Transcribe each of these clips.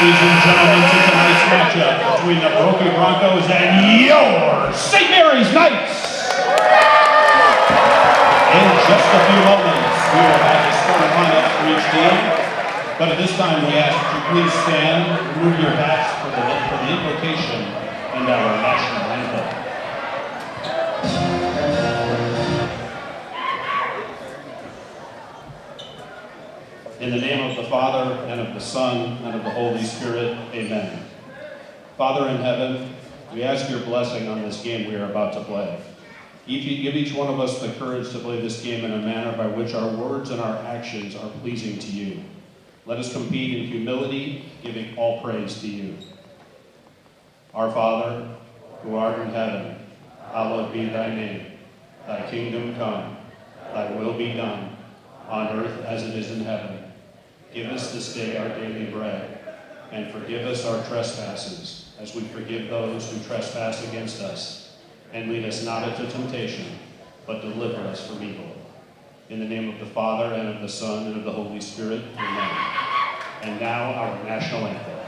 ladies and gentlemen, to tonight's matchup between the Brophy Broncos and your St. Mary's Knights. In just a few moments, we will have the starting lineup for each team. But at this time, we ask that you please stand, remove your hats for the invocation and our national anthem. In the name of the Father, and of the Son, and of the Holy Spirit, amen. Father in heaven, we ask your blessing on this game we are about to play. Give each one of us the courage to play this game in a manner by which our words and our actions are pleasing to you. Let us compete in humility, giving all praise to you. Our Father, who art in heaven, hallowed be thy name. Thy kingdom come, thy will be done, on earth as it is in heaven. Give us this day our daily bread, and forgive us our trespasses, as we forgive those who trespass against us. And lead us not into temptation, but deliver us from evil. In the name of the Father, and of the Son, and of the Holy Spirit, amen. And now our national anthem.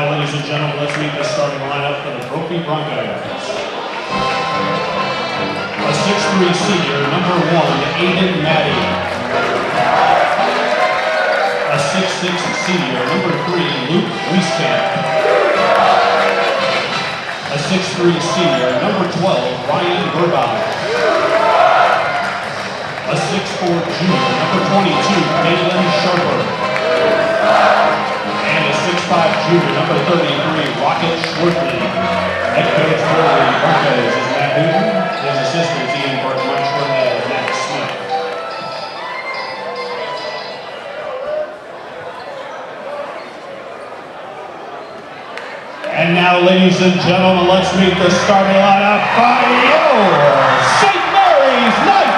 Ladies and gentlemen, let's meet the starting lineup for the Brophy Broncos. A 6'3" senior, number 1, Aiden Maddie. A 6'6" senior, number 3, Luke Wieskamp. A 6'3" senior, number 12, Ryan Burbach. A 6'4" junior, number 22, Caitlin Sharper. 6'5" junior, number 33, Rocket Schwartley. Head coach for the Broncos is Matt Newton. His assistants, Ian Burke-Munchford and Matt Smith. And now, ladies and gentlemen, let's meet the starting lineup by your St. Mary's Knights.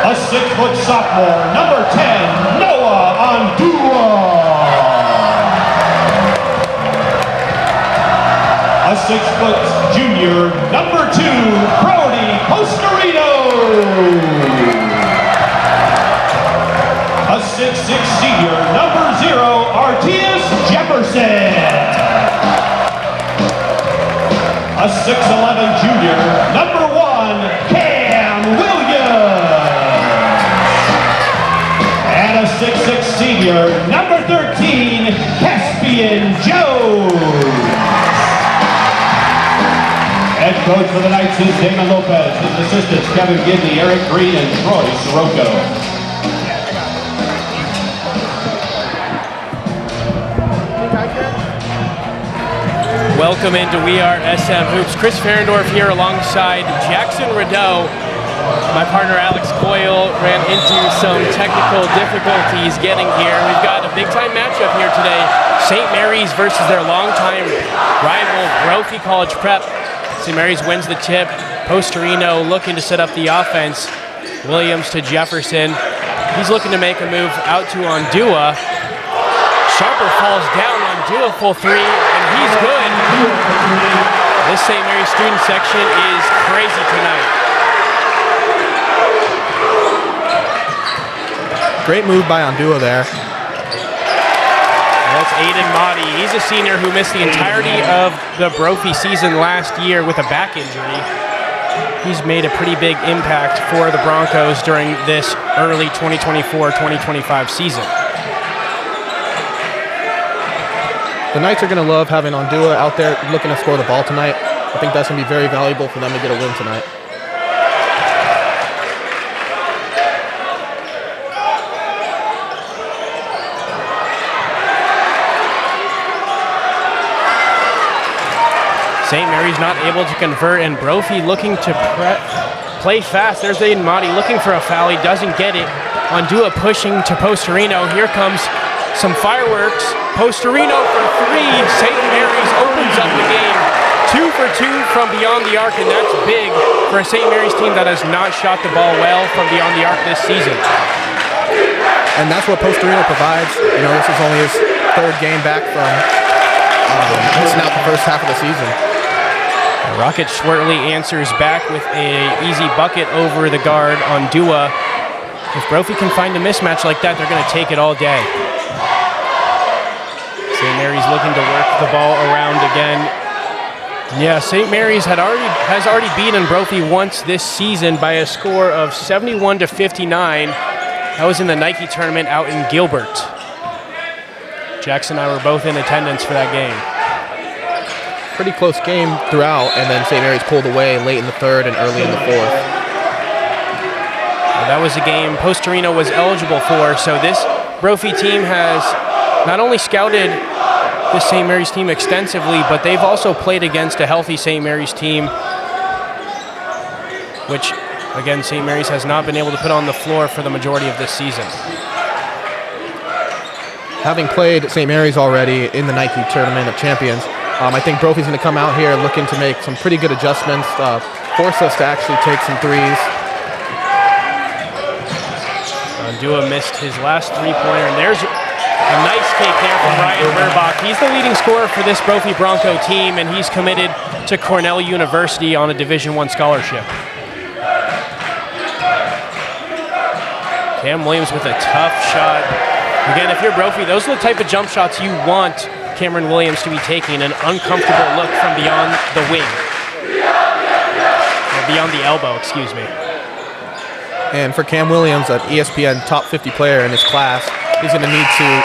A 6-foot sophomore, number 10, Noah Ondua. A 6-foot junior, number 2, Brody Postorino. A 6'6" senior, number 0, Artius Jefferson. A 6'11" junior, number 1, Cam Williams. And a 6'6" senior, number 13, Caspian Jones. Head coach for the Knights is Damon Lopez. His assistants, Kevin Gidney, Eric Green, and Troy Sirocco. Welcome into We Are SM Hoops. Chris Ferendorf here alongside Jackson Rideau. My partner Alex Coyle ran into some technical difficulties getting here. We've got a big-time matchup here today. St. Mary's versus their longtime rival, Brophy College Prep. St. Mary's wins the tip. Postorino looking to set up the offense. Williams to Jefferson. He's looking to make a move out to Ondua. Sharper falls down. Ondua full three, and he's good. This St. Mary's student section is crazy tonight. Great move by Ondua there. That's Aiden Motti. He's a senior who missed the entirety of the Brophy season last year with a back injury. He's made a pretty big impact for the Broncos during this early 2024-2025 season. The Knights are going to love having Ondua out there looking to score the ball tonight. I think that's going to be very valuable for them to get a win tonight. St. Mary's not able to convert, and Brophy looking to play fast. There's Aiden Motti looking for a foul. He doesn't get it. Ondua pushing to Postorino. Here comes some fireworks. Postorino for three. St. Mary's opens up the game. 2 for 2 from beyond the arc, and that's big for a St. Mary's team that has not shot the ball well from beyond the arc this season. And that's what Postorino provides. You know, this is only his third game back from missing out the first half of the season. Rocket Schwertley answers back with an easy bucket over the guard on Dua. If Brophy can find a mismatch like that, they're going to take it all day. St. Mary's looking to work the ball around again. Yeah, St. Mary's has already beaten Brophy once this season by a score of 71-59. That was in the Nike tournament out in Gilbert. Jackson and I were both in attendance for that game. Pretty close game throughout, and then St. Mary's pulled away late in the third and early in the fourth. Well, that was a game Postorino was eligible for, so this Brophy team has not only scouted this St. Mary's team extensively, but they've also played against a healthy St. Mary's team, which, again, St. Mary's has not been able to put on the floor for the majority of this season. Having played St. Mary's already in the Nike Tournament of Champions, I think Brophy's going to come out here looking to make some pretty good adjustments, force us to actually take some threes. Ondua missed his last three-pointer, and there's a nice take there from Ryan Burbach. He's the leading scorer for this Brophy Bronco team, and he's committed to Cornell University on a Division I scholarship. Cam Williams with a tough shot. Again, if you're Brophy, those are the type of jump shots you want Cameron Williams to be taking, an uncomfortable look from beyond the wing. Or beyond the elbow, excuse me. And for Cam Williams, an ESPN top 50 player in his class, he's going to need to,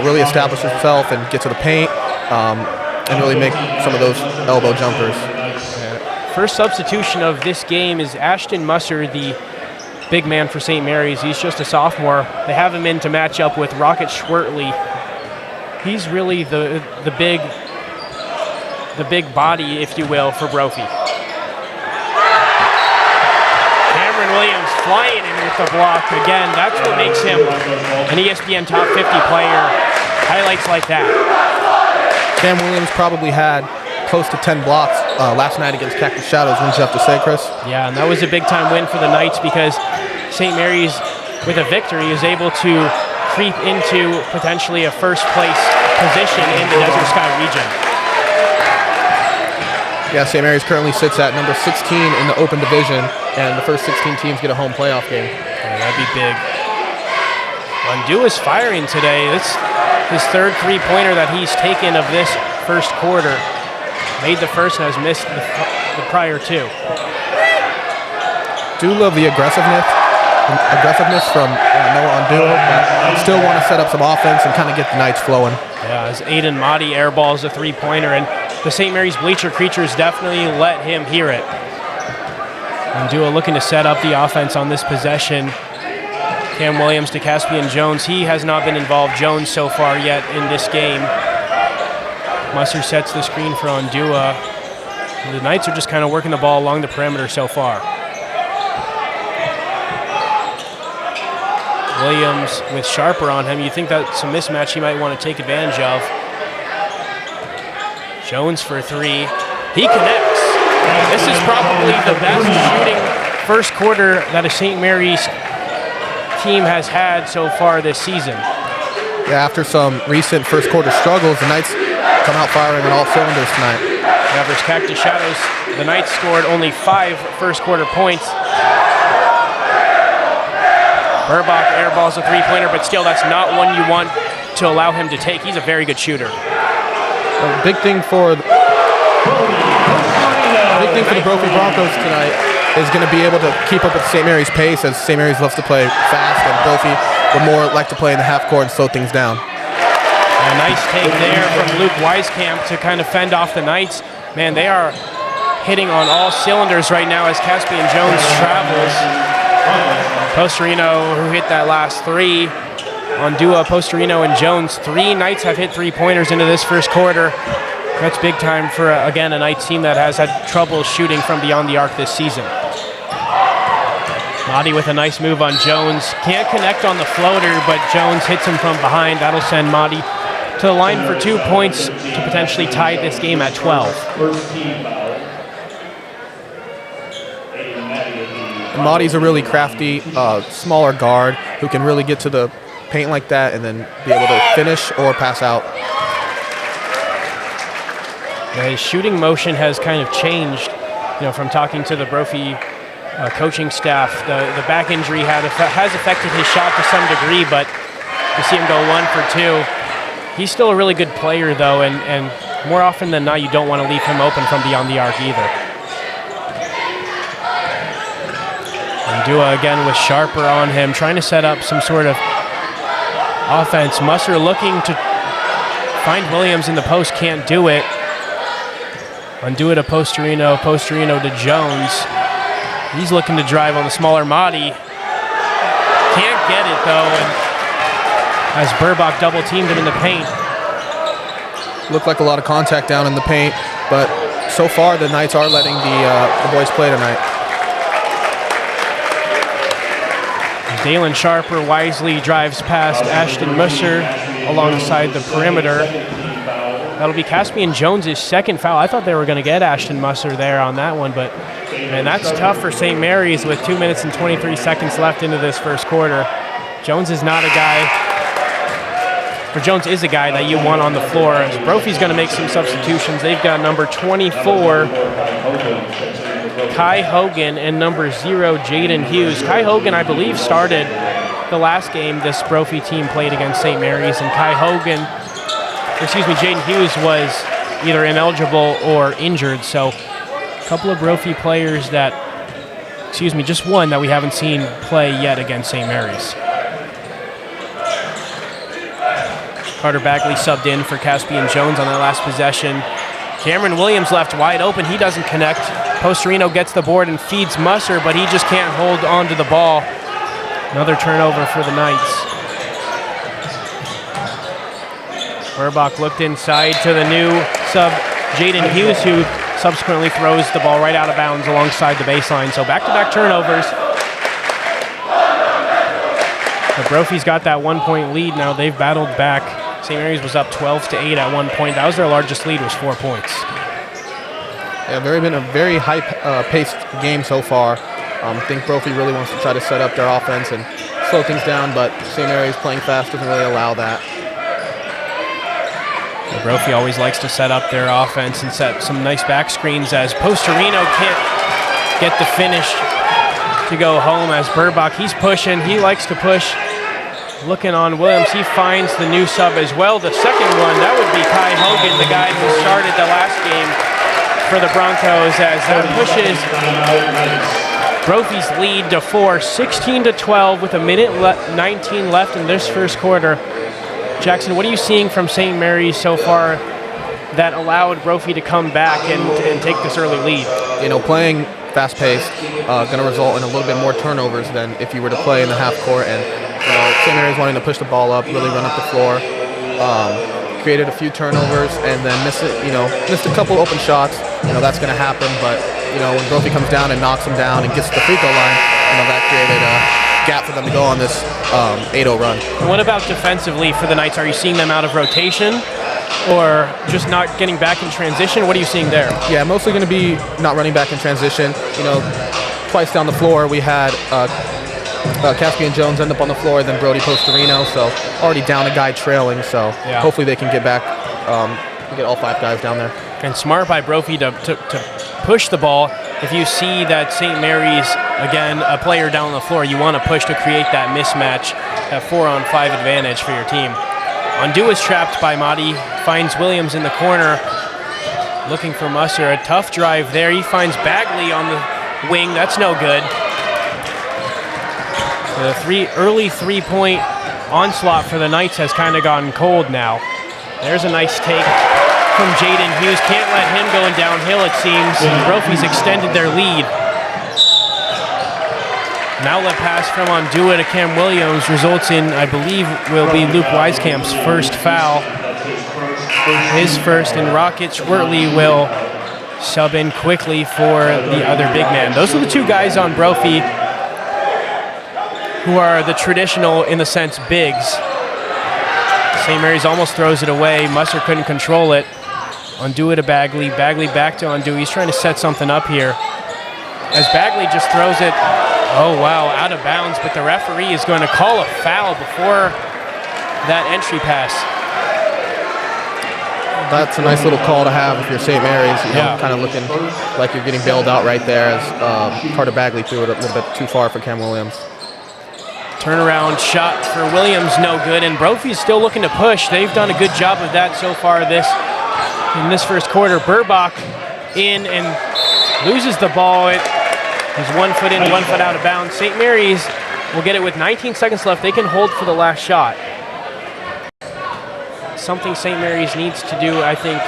really establish himself and get to the paint and really make some of those elbow jumpers. First substitution of this game is Ashton Musser, the big man for St. Mary's. He's just a sophomore. They have him in to match up with Rocket Schwertley. He's really the big body, if you will, for Brophy. Cameron Williams flying in with the block. Again, that's what makes him an ESPN top 50 player. Highlights like that. Cam Williams probably had close to 10 blocks last night against Cactus Shadows, wouldn't you have to say, Chris? Yeah, and that was a big-time win for the Knights because St. Mary's, with a victory, is able to creep into potentially a first-place position in the Desert Sky region. Yeah, St. Mary's currently sits at number 16 in the open division, and the first 16 teams get a home playoff game. Yeah, that'd be big. Ondua's firing today. That's his third three-pointer that he's taken of this first quarter. Made the first and has missed the prior two. Do love the aggressiveness from Noah Ondua, but still want to set up some offense and kind of get the Knights flowing. Yeah, as Aiden Motti airballs a three-pointer, and the St. Mary's bleacher creatures definitely let him hear it. Ondua looking to set up the offense on this possession. Cam Williams to Caspian Jones. He has not been involved, Jones, so far yet in this game. Musser sets the screen for Ondua. The Knights are just kind of working the ball along the perimeter so far. Williams with Sharper on him. You think that's a mismatch he might want to take advantage of. Jones for three. He connects. This is probably the best shooting first quarter that a St. Mary's team has had so far this season. Yeah, after some recent first quarter struggles, the Knights come out firing on all cylinders tonight. Average Cactus Shadows, the Knights scored only 5 first quarter points. Burbach airballs a three-pointer, but still that's not one you want to allow him to take. He's a very good shooter. A big thing for the Brophy Broncos tonight is going to be able to keep up with St. Mary's pace, as St. Mary's loves to play fast and Brophy would more like to play in the half court and slow things down. A nice take there from Luke Wieskamp to kind of fend off the Knights. Man, they are hitting on all cylinders right now as Caspian Jones travels. Postorino, who hit that last three on Dua, Postorino, and Jones. 3 Knights have hit three-pointers into this first quarter. That's big time for, again, a Knights team that has had trouble shooting from beyond the arc this season. Mahdi with a nice move on Jones. Can't connect on the floater, but Jones hits him from behind. That'll send Mahdi to the line for 2 points to potentially tie this game at 12. Mahdi's a really crafty, smaller guard who can really get to the paint like that and then be able to finish or pass out. Yeah, his shooting motion has kind of changed, from talking to the Brophy coaching staff. The back injury has affected his shot to some degree, but you see him go 1 for 2. He's still a really good player, though, and more often than not, you don't want to leave him open from beyond the arc either. And Dua again with Sharper on him, trying to set up some sort of offense. Musser looking to find Williams in the post, can't do it. Undo it to Postorino, Postorino to Jones. He's looking to drive on the smaller Mahdi. Can't get it though, and as Burbach double teamed him in the paint. Looked like a lot of contact down in the paint, but so far the Knights are letting the boys play tonight. Dalen Sharper wisely drives past Ashton Musser alongside the perimeter. That'll be Caspian Jones' second foul. I thought they were going to get Ashton Musser there on that one, but man, that's tough for St. Mary's with 2 minutes and 23 seconds left into this first quarter. Jones is not a guy, or Jones is a guy that you want on the floor. Brophy's going to make some substitutions. They've got number 24, Kai Hogan, and number 0, Jaden Hughes. Kai Hogan, I believe, started the last game this Brophy team played against St. Mary's, and Jaden Hughes was either ineligible or injured. So a couple of Brophy players just one that we haven't seen play yet against St. Mary's. Carter Bagley subbed in for Caspian Jones on that last possession. Cameron Williams left wide open. He doesn't connect. Postorino gets the board and feeds Musser, but he just can't hold on to the ball. Another turnover for the Knights. Burbach looked inside to the new sub, Jaden Hughes, who subsequently throws the ball right out of bounds alongside the baseline. So back-to-back turnovers. The Brophy's got that 1-point lead now. They've battled back. St. Mary's was up 12-8 at one point. That was their largest lead, was 4 points. Yeah, been a very high-paced game so far. I think Brophy really wants to try to set up their offense and slow things down, but St. Mary's playing fast doesn't really allow that. Brophy always likes to set up their offense and set some nice back screens as Postorino can't get the finish to go home as Burbach, he's pushing, he likes to push. Looking on Williams, he finds the new sub as well. The second one, that would be Kai Hogan, the guy who started the last game for the Broncos, as that pushes Brophy's lead to 4, 16-12 with a minute 19 left in this first quarter. Jackson, what are you seeing from St. Mary's so far that allowed Brophy to come back and take this early lead? Playing fast-paced going to result in a little bit more turnovers than if you were to play in the half court. And St. Mary's wanting to push the ball up, really run up the floor. Created a few turnovers and then missed a couple open shots. That's going to happen. But when Brophy comes down and knocks them down and gets to the free throw line, that created a gap for them to go on this 8-0 run. And what about defensively for the Knights? Are you seeing them out of rotation or just not getting back in transition? What are you seeing there? Yeah, mostly going to be not running back in transition. Twice down the floor we had Caspian Jones end up on the floor, then Brody Postorino, so already down a guy trailing, so hopefully they can get back get all 5 guys down there. And smart by Brophy to push the ball. If you see that St. Mary's, again, a player down on the floor, you want to push to create that mismatch, that 4-on-5 advantage for your team. Undo is trapped by Mahdi, finds Williams in the corner, looking for Musser. A tough drive there. He finds Bagley on the wing. That's no good. The early three-point onslaught for the Knights has kind of gotten cold now. There's a nice take from Jaden Hughes. Can't let him go downhill, it seems. Brophy's extended their lead. An outlet pass from Ondua to Cam Williams results in, I believe, will be Luke Weiskamp's first foul. His first, and Rocket Schwertley will sub in quickly for the other big man. Those are the 2 guys on Brophy who are the traditional, in the sense, bigs. St. Mary's almost throws it away. Musser couldn't control it. Ondua to Bagley. Bagley back to Ondua. He's trying to set something up here. As Bagley just throws it, oh wow, out of bounds, but the referee is going to call a foul before that entry pass. That's a nice little call to have if you're St. Mary's. You know, kind of looking like you're getting bailed out right there as Carter Bagley threw it a little bit too far for Cam Williams. Turnaround shot for Williams, no good, and Brophy's still looking to push. They've done a good job of that so far in this first quarter. Burbach in and loses the ball. It is 1 foot in, 1 foot out of bounds. St. Mary's will get it with 19 seconds left. They can hold for the last shot. Something St. Mary's needs to do, I think,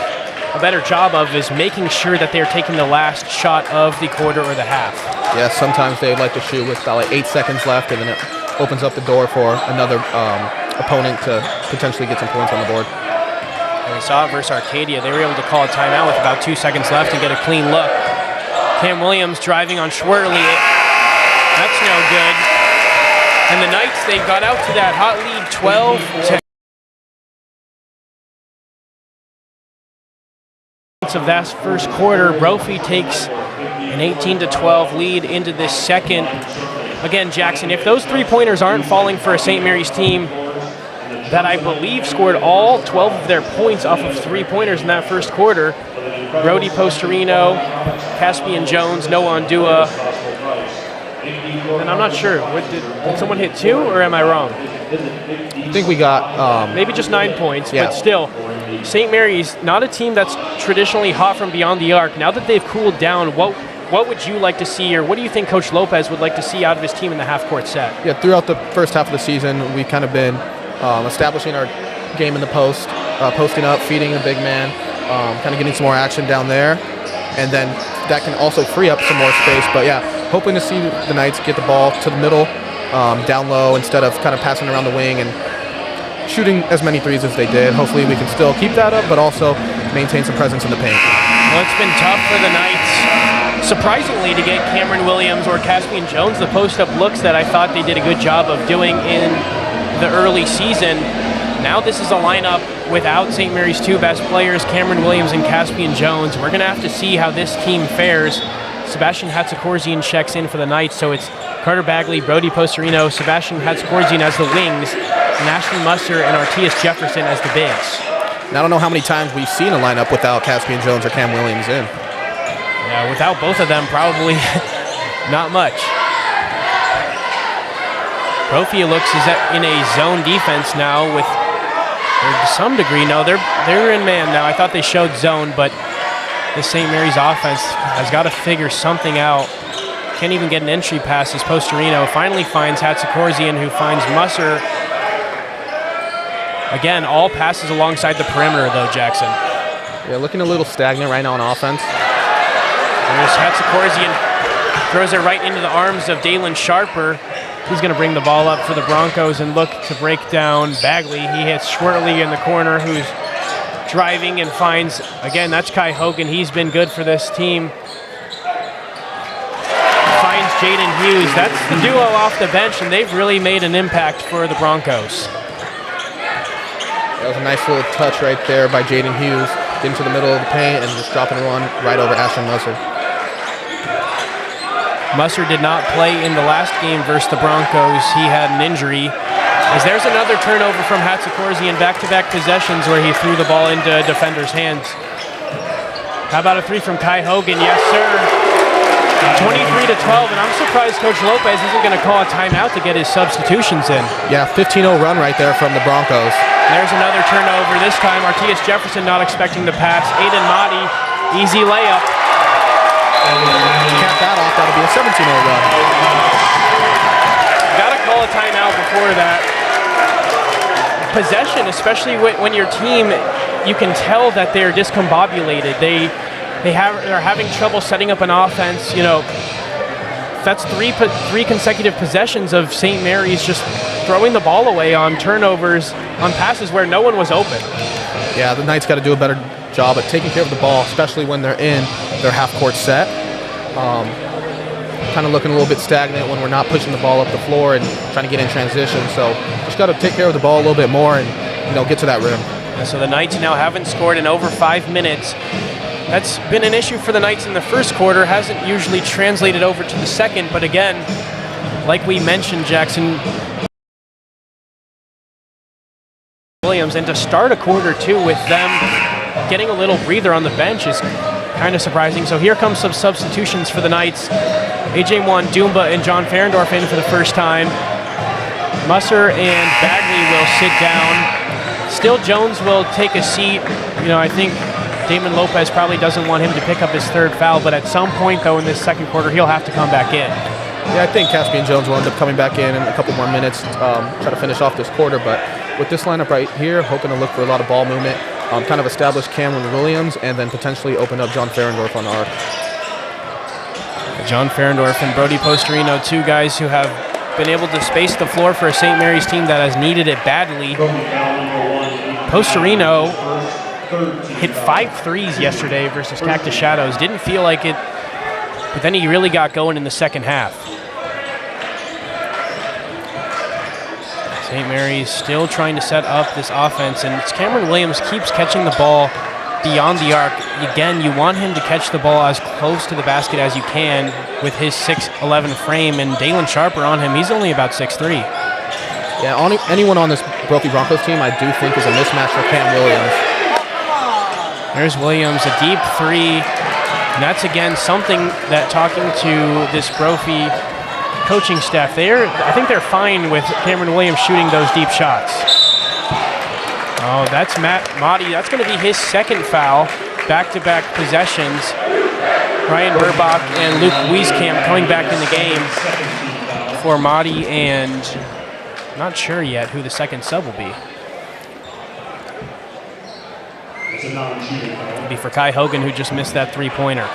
a better job of is making sure that they're taking the last shot of the quarter or the half. Yeah, sometimes they like to shoot with about like 8 seconds left, and then it opens up the door for another opponent to potentially get some points on the board. And we saw it versus Arcadia. They were able to call a timeout with about 2 seconds left and get a clean look. Cam Williams driving on Schwertley. That's no good. And the Knights, they got out to that hot lead 12-10. Of that first quarter, Brophy takes an 18-12 lead into this second. Again, Jackson, if those 3-pointers aren't falling for a St. Mary's team that I believe scored all 12 of their points off of 3-pointers in that first quarter, Brody Postorino, Caspian Jones, Noah Ondua, and I'm not sure. Did someone hit 2, or am I wrong? I think we got... maybe just 9 points, yeah. But still, St. Mary's, not a team that's traditionally hot from beyond the arc. Now that they've cooled down, what would you like to see, or what do you think Coach Lopez would like to see out of his team in the half-court set? Yeah, throughout the first half of the season, we've kind of been establishing our game in the post, posting up, feeding the big man, kind of getting some more action down there, and then that can also free up some more space. But yeah, hoping to see the Knights get the ball to the middle, down low, instead of kind of passing around the wing and shooting as many threes as they did. Hopefully we can still keep that up, but also maintain some presence in the paint. Well, it's been tough for the Knights, surprisingly, to get Cameron Williams or Caspian Jones the post-up looks that I thought they did a good job of doing in the early season. Now this is a lineup without St. Mary's 2 best players, Cameron Williams and Caspian Jones. We're going to have to see how this team fares. Sebastian Hatzikorzian checks in for the Knights, so it's Carter Bagley, Brody Postorino, Sebastian Hatzikorzian as the wings, and Ashton Musser and Artias Jefferson as the bigs. Now, I don't know how many times we've seen a lineup without Caspian Jones or Cam Williams in. Yeah, without both of them, probably not much. Brophy looks in a zone defense now with, to some degree, no, they're in man now. I thought they showed zone, but the St. Mary's offense has got to figure something out. Can't even get an entry pass as Postorino finally finds Hatzikorzian, who finds Musser. Again, all passes alongside the perimeter, though, Jackson. Yeah, looking a little stagnant right now on offense. There's Hatzikorzian, throws it right into the arms of Dalen Sharper. He's going to bring the ball up for the Broncos and look to break down Bagley. He hits Schwertley in the corner, who's driving and finds, again, that's Kai Hogan. He's been good for this team. Finds Jaden Hughes. That's the duo off the bench, and they've really made an impact for the Broncos. That was a nice little touch right there by Jaden Hughes, getting to the middle of the paint and just dropping one right over Ashton Musser. Musser did not play in the last game versus the Broncos. He had an injury, As there's another turnover from Hatzikorzi in back-to-back possessions where he threw the ball into a defender's hands. How about a three from Kai Hogan? Yes, sir. 23-12, and I'm surprised Coach Lopez isn't going to call a timeout to get his substitutions in. Yeah, 15-0 run right there from the Broncos. There's another turnover. This time, Artias Jefferson not expecting the pass. Aiden Mahdi, easy layup. Cap that off, that'll be a 17-0 run. Got to call a timeout before that. Possession, especially when your team, you can tell that they're discombobulated. They're having trouble setting up an offense. You know, that's three consecutive possessions of St. Mary's just throwing the ball away on turnovers, on passes where no one was open. Yeah, the Knights got to do a better job at taking care of the ball, especially when they're in their half-court set. Kind of looking a little bit stagnant when we're not pushing the ball up the floor and trying to get in transition. So just got to take care of the ball a little bit more and, you know, get to that rim. So the Knights now haven't scored in over 5 minutes. That's been an issue for the Knights in the first quarter. Hasn't usually translated over to the second. But again, like we mentioned, Jackson Williams, and to start a quarter two with them getting a little breather on the bench is kind of surprising. So here comes some substitutions for the Knights. AJ Mwandumba and John Ferendorf in for the first time. Musser and Bagley will sit down. Still Jones will take a seat. You know, I think Damon Lopez probably doesn't want him to pick up his third foul, but at some point, though, in this second quarter, he'll have to come back in. Yeah, I think Caspian Jones will end up coming back in a couple more minutes, try to finish off this quarter. But with this lineup right here, hoping to look for a lot of ball movement, kind of establish Cameron Williams, and then potentially open up John Ferendorf on arc. John Ferendorf and Brody Postorino, two guys who have been able to space the floor for a St. Mary's team that has needed it badly. Postorino hit 5 threes yesterday versus Cactus Shadows. Didn't feel like it, but then he really got going in the second half. St. Mary's still trying to set up this offense, and Cameron Williams keeps catching the ball beyond the arc. Again, you want him to catch the ball as close to the basket as you can with his 6'11 frame, and Dalen Sharper on him, he's only about 6'3". Yeah, anyone on this Brophy Broncos team I do think is a mismatch for Cam Williams. There's Williams, a deep three, and that's again something that, talking to this Brophy coaching staff, I think they're fine with Cameron Williams shooting those deep shots. Oh, that's Matt Motti. That's going to be his second foul, back-to-back possessions. Ryan Burbach and Luke Wieskamp coming back in the game for Motti, and not sure yet who the second sub will be. It'll be for Kai Hogan, who just missed that three-pointer.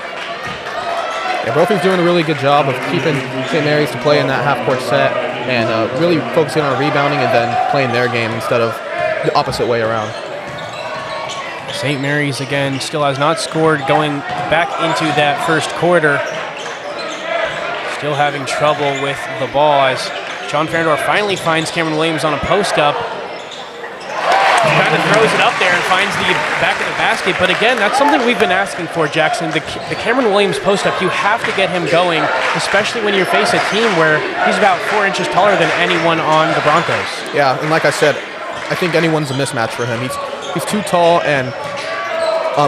Yeah, Brophy's doing a really good job of keeping St. Mary's to play in that half-court set and really focusing on rebounding and then playing their game instead of the opposite way around. St. Mary's, again, still has not scored going back into that first quarter. Still having trouble with the ball as John Ferendorf finally finds Cameron Williams on a post-up. Kind of throws it up there and finds the back of the basket. But again, that's something we've been asking for, Jackson. The Cameron Williams post-up, you have to get him going, especially when you face a team where he's about 4 inches taller than anyone on the Broncos. Yeah, and like I said, I think anyone's a mismatch for him. He's too tall and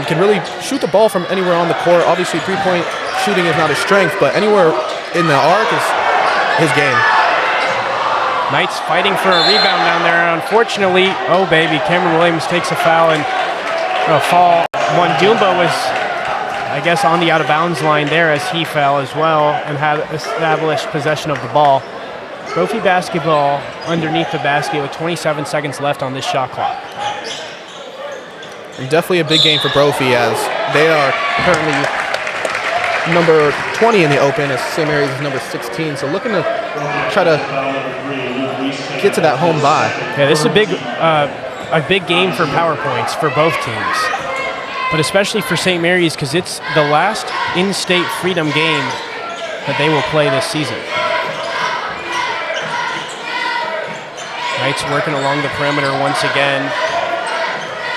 can really shoot the ball from anywhere on the court. Obviously, three-point shooting is not his strength, but anywhere in the arc is his game. Knights fighting for a rebound down there. Unfortunately, oh baby, Cameron Williams takes a foul and a fall. Mwandumba was, I guess, on the out-of-bounds line there as he fell as well and had established possession of the ball. Brophy basketball underneath the basket with 27 seconds left on this shot clock. And definitely a big game for Brophy as they are currently number 20 in the Open as St. Mary's is number 16. So looking to try to get to that home bye. Yeah, this is a big game for power points for both teams, but especially for St. Mary's because it's the last in-state Freedom game that they will play this season. Knights working along the perimeter once again.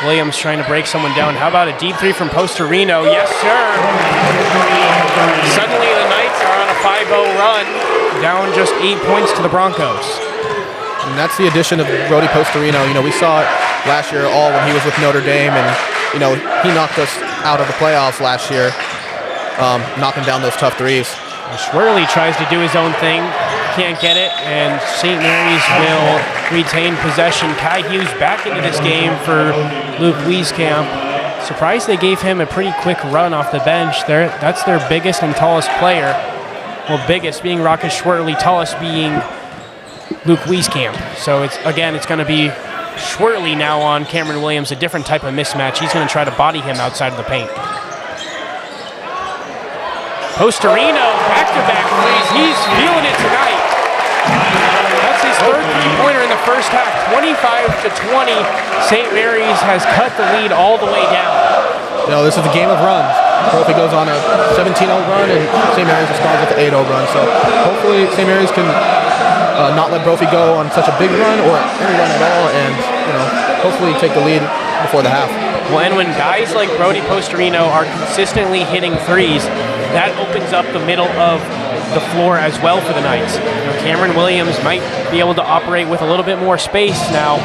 Williams trying to break someone down. How about a deep three from Postorino? Yes, sir. Suddenly the Knights are on a 5-0 run, down just 8 points to the Broncos. And that's the addition of Brophy Postorino. You know, we saw it last year all when he was with Notre Dame, and, you know, he knocked us out of the playoffs last year, knocking down those tough threes. Swirly tries to do his own thing, can't get it, and St. Mary's will retain possession. Kai Hughes back into this game for Luke Wieskamp. Surprised they gave him a pretty quick run off the bench. That's their biggest and tallest player. Well, biggest being Rocket Schwertly, tallest being Luke Wieskamp. So it's going to be Schwertly now on Cameron Williams, a different type of mismatch. He's going to try to body him outside of the paint. Postorino, back-to-back threes. He's feeling it tonight. That's his third three-pointer in the first half. 25-20. St. Mary's has cut the lead all the way down. You know, this is a game of runs. Brophy goes on a 17-0 run, and St. Mary's responds with an 8-0 run. So hopefully St. Mary's can not let Brophy go on such a big run or any run at all, and, you know, hopefully take the lead before the half. Well, and when guys like Brophy Postorino are consistently hitting threes, that opens up the middle of the floor as well for the Knights. You know, Cameron Williams might be able to operate with a little bit more space now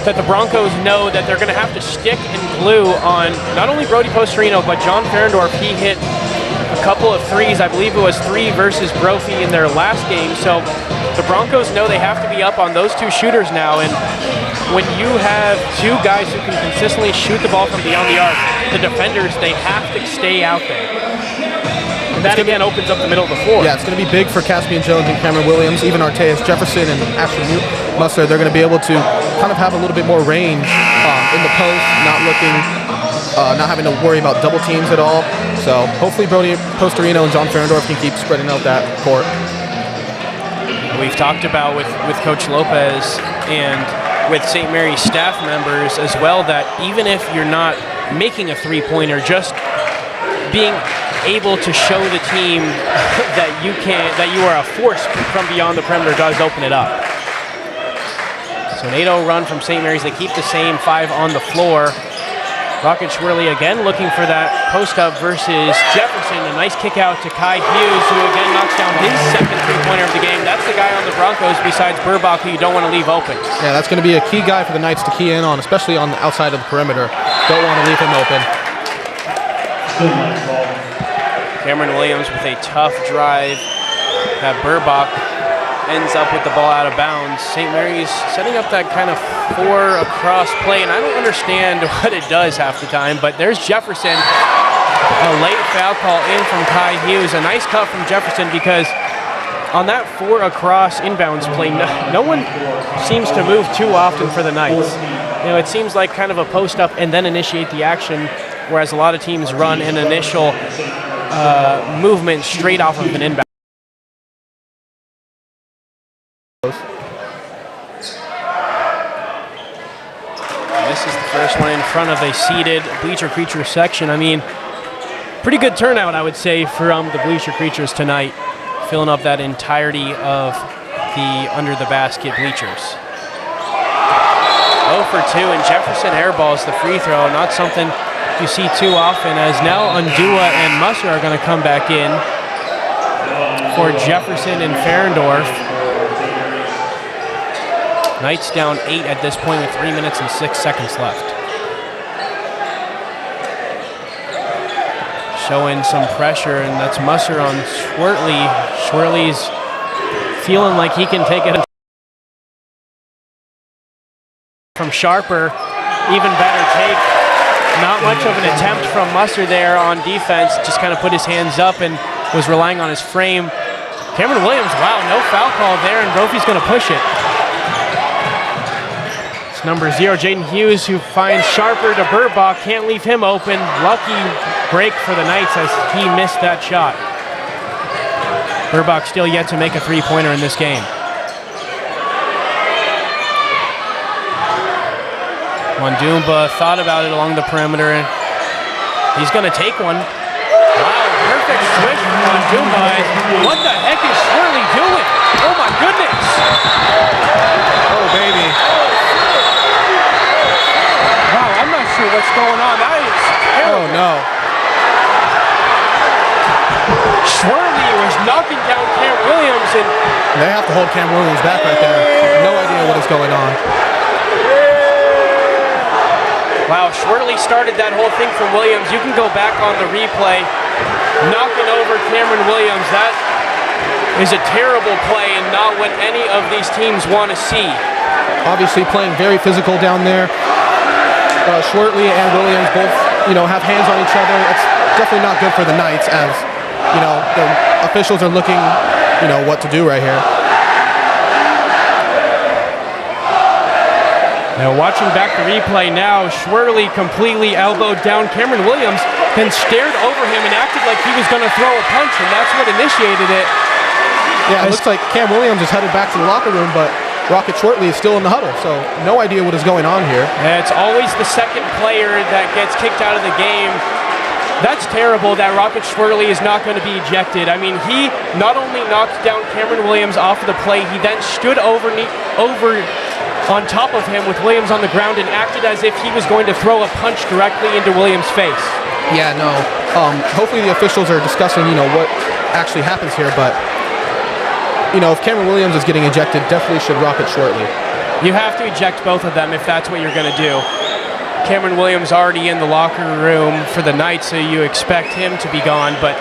that the Broncos know that they're going to have to stick and glue on not only Brophy Postorino, but John Ferendorf. He hit a couple of threes. I believe it was 3 versus Brophy in their last game. So the Broncos know they have to be up on those two shooters now. And when you have two guys who can consistently shoot the ball from beyond the arc, the defenders, they have to stay out there. And that again opens up the middle of the floor. Yeah, it's going to be big for Caspian Jones and Cameron Williams, even Arteas Jefferson and Ashton Musser. They're going to be able to kind of have a little bit more range in the post, not having to worry about double teams at all. So hopefully Brophy Postorino and John Ferendorf can keep spreading out that court. We've talked about with Coach Lopez and with St. Mary's staff members as well that even if you're not making a three-pointer, just being able to show the team that you are a force from beyond the perimeter does open it up. So an 8-0 run from St. Mary's. They keep the same 5 on the floor. Rocket Schwertly again looking for that post-up versus Jefferson. A nice kick out to Kai Hughes, who again knocks down his second three-pointer of the game. That's the guy on the Broncos besides Burbach who you don't want to leave open. Yeah, that's going to be a key guy for the Knights to key in on, especially on the outside of the perimeter. Don't want to leave him open. Cameron Williams with a tough drive. That Burbach ends up with the ball out of bounds. St. Mary's setting up that kind of 4 across play, and I don't understand what it does half the time, but there's Jefferson. A late foul call in from Kai Hughes. A nice cut from Jefferson because on that 4 across inbounds play, no one seems to move too often for the Knights. You know, it seems like kind of a post up and then initiate the action, whereas a lot of teams run an initial movement straight off of an inbound. This is the first one in front of a seated Bleacher Creatures section. I mean, pretty good turnout, I would say, from the Bleacher Creatures tonight, filling up that entirety of the under the basket bleachers. 0 for 2, and Jefferson airballs the free throw. Not something you see too often, as now Undua and Musser are going to come back in for Jefferson and Ferendorf. Knights down 8 at this point with 3 minutes and 6 seconds left. Showing some pressure, and that's Musser on Schwertly. Schwertly's feeling like he can take it from Sharper. Even better take. Not much of an attempt from Musser there on defense. Just kind of put his hands up and was relying on his frame. Cameron Williams, wow, no foul call there, and Brophy's going to push it. It's number 0, Jaden Hughes, who finds Sharper to Burbach. Can't leave him open. Lucky break for the Knights as he missed that shot. Burbach still yet to make a three-pointer in this game. Wandumba thought about it along the perimeter, and he's going to take one. Wow, perfect switch from Wandumba. What the heck is Schwertly doing? Oh my goodness! Oh baby! Wow, I'm not sure what's going on. That is terrible. Oh no! Schwertly was knocking down Cam Williams, and They have to hold Cam Williams back right there. No idea what is going on. Wow, Schwertley started that whole thing from Williams. You can go back on the replay. Knocking over Cameron Williams. That is a terrible play and not what any of these teams want to see. Obviously playing very physical down there. Schwertley and Williams both, have hands on each other. It's definitely not good for the Knights as, the officials are looking, what to do right here. Now watching back the replay now, Schwertley completely elbowed down Cameron Williams, then stared over him and acted like he was going to throw a punch, and that's what initiated it. Yeah, it looks like Cam Williams is headed back to the locker room, but Rocket Schwertley is still in the huddle, so no idea what is going on here. It's always the second player that gets kicked out of the game. That's terrible that Rocket Schwertley is not going to be ejected. I mean, he not only knocked down Cameron Williams off of the play, he then stood over on top of him with Williams on the ground and acted as if he was going to throw a punch directly into Williams' face. Yeah, no. Hopefully the officials are discussing, what actually happens here, but, if Cameron Williams is getting ejected, definitely should Rocket Schwertley. You have to eject both of them if that's what you're going to do. Cameron Williams already in the locker room for the night, so you expect him to be gone, but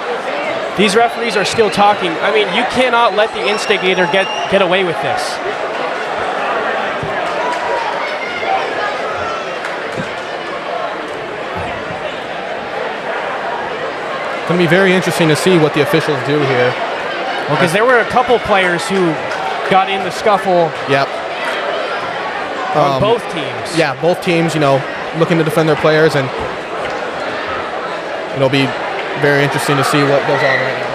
these referees are still talking. I mean, you cannot let the instigator get away with this. It's going to be very interesting to see what the officials do here. Well, because there were a couple players who got in the scuffle. Yep. On both teams. Yeah, both teams, looking to defend their players, and it'll be very interesting to see what goes on right now.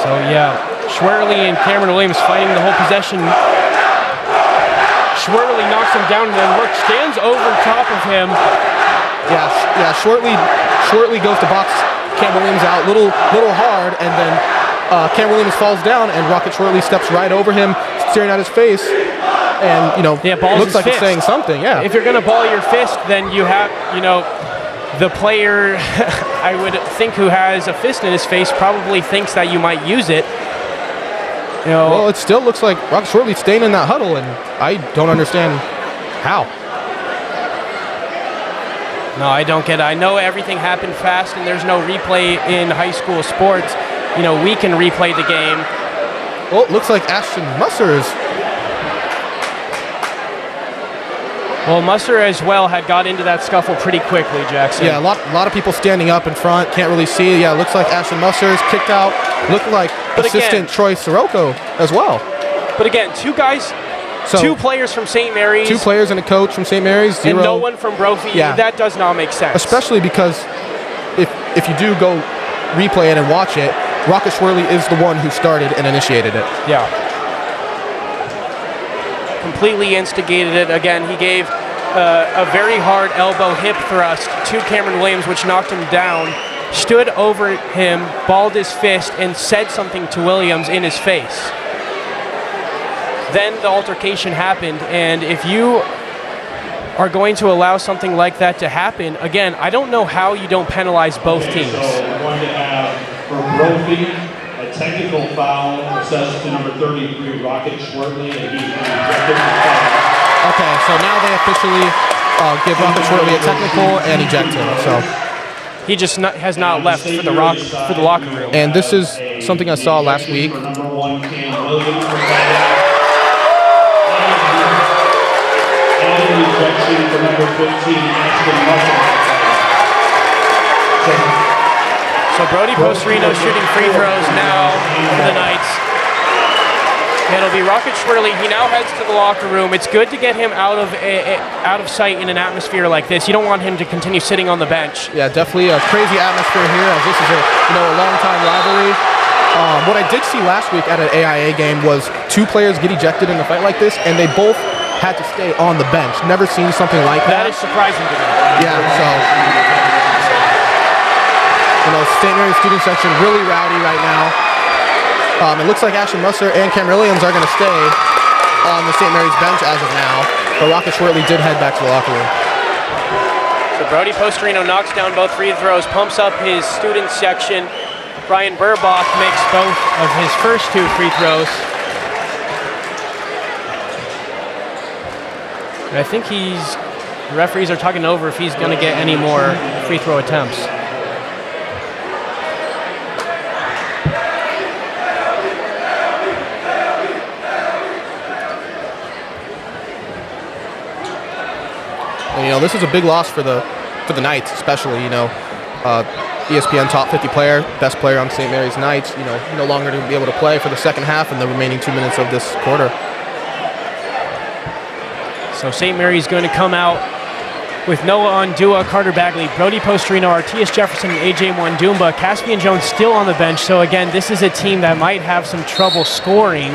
So, yeah, Schwertley and Cameron Williams fighting the whole possession. Schwertley knocks him down and then stands over top of him. Yeah, Schwertley goes to box Cam Williams out, little hard, and then Cam Williams falls down, and Rocket Schwertley steps right over him, staring at his face, and looks like it's saying something. Yeah. If you're gonna ball your fist, then you have, the player, I would think, who has a fist in his face probably thinks that you might use it. Well, it still looks like Rocket Schwertley staying in that huddle, and I don't understand how. No, I don't get it. I know everything happened fast and there's no replay in high school sports. We can replay the game. Well, it looks like Ashton Musser is... Well, Musser as well had got into that scuffle pretty quickly, Jackson. Yeah, a lot of people standing up in front. Can't really see. Yeah, it looks like Ashton Musser is kicked out. Looked like assistant Troy Sirocco as well. But again, two players from St. Mary's. Two players and a coach from St. Mary's. Zero. And no one from Brophy. Yeah. That does not make sense. Especially because if you do go replay it and watch it, Rocket Schwertley is the one who started and initiated it. Yeah. Completely instigated it. Again, he gave a very hard elbow hip thrust to Cameron Williams, which knocked him down, stood over him, balled his fist, and said something to Williams in his face. Then the altercation happened, and if you are going to allow something like that to happen, again, I don't know how you don't penalize both teams. So we're going to have for Brophy a technical foul assessed to number 33, Rocket Schwertley, and he's been ejected from the foul. Okay, so now they officially give Rocket Schwertley a technical and eject him. So he just has not left for the locker room. And this is something I saw last week. Number 1, Cam Williams for and ejection for number 15, Ashton Musser. So Brody Posterino shooting free throws now for the Knights. It'll be Rocket Schwertley. He now heads to the locker room. It's good to get him out of sight in an atmosphere like this. You don't want him to continue sitting on the bench. Yeah, definitely a crazy atmosphere here, as this is a long-time rivalry. What I did see last week at an AIA game was two players get ejected in a fight like this, and they both had to stay on the bench. Never seen something like that. That is surprising to me. Yeah, so St. Mary's student section really rowdy right now. It looks like Ashton Musser and Cam Williams are going to stay on the St. Mary's bench as of now, but Rocket Schwertley did head back to the locker room. So Brody Posterino knocks down both free throws, pumps up his student section. Brian Burbach makes both of his first 2 free throws. And I think the referees are talking over if he's going to get any more free throw attempts. And, this is a big loss for the Knights, especially, ESPN top 50 player, best player on St. Mary's Knights, no longer to be able to play for the second half and the remaining 2 minutes of this quarter. So St. Mary's going to come out with Noah Ondua, Carter Bagley, Brody Postrino, Artias Jefferson, and AJ Mwandumba. Caspian Jones still on the bench, so again, this is a team that might have some trouble scoring.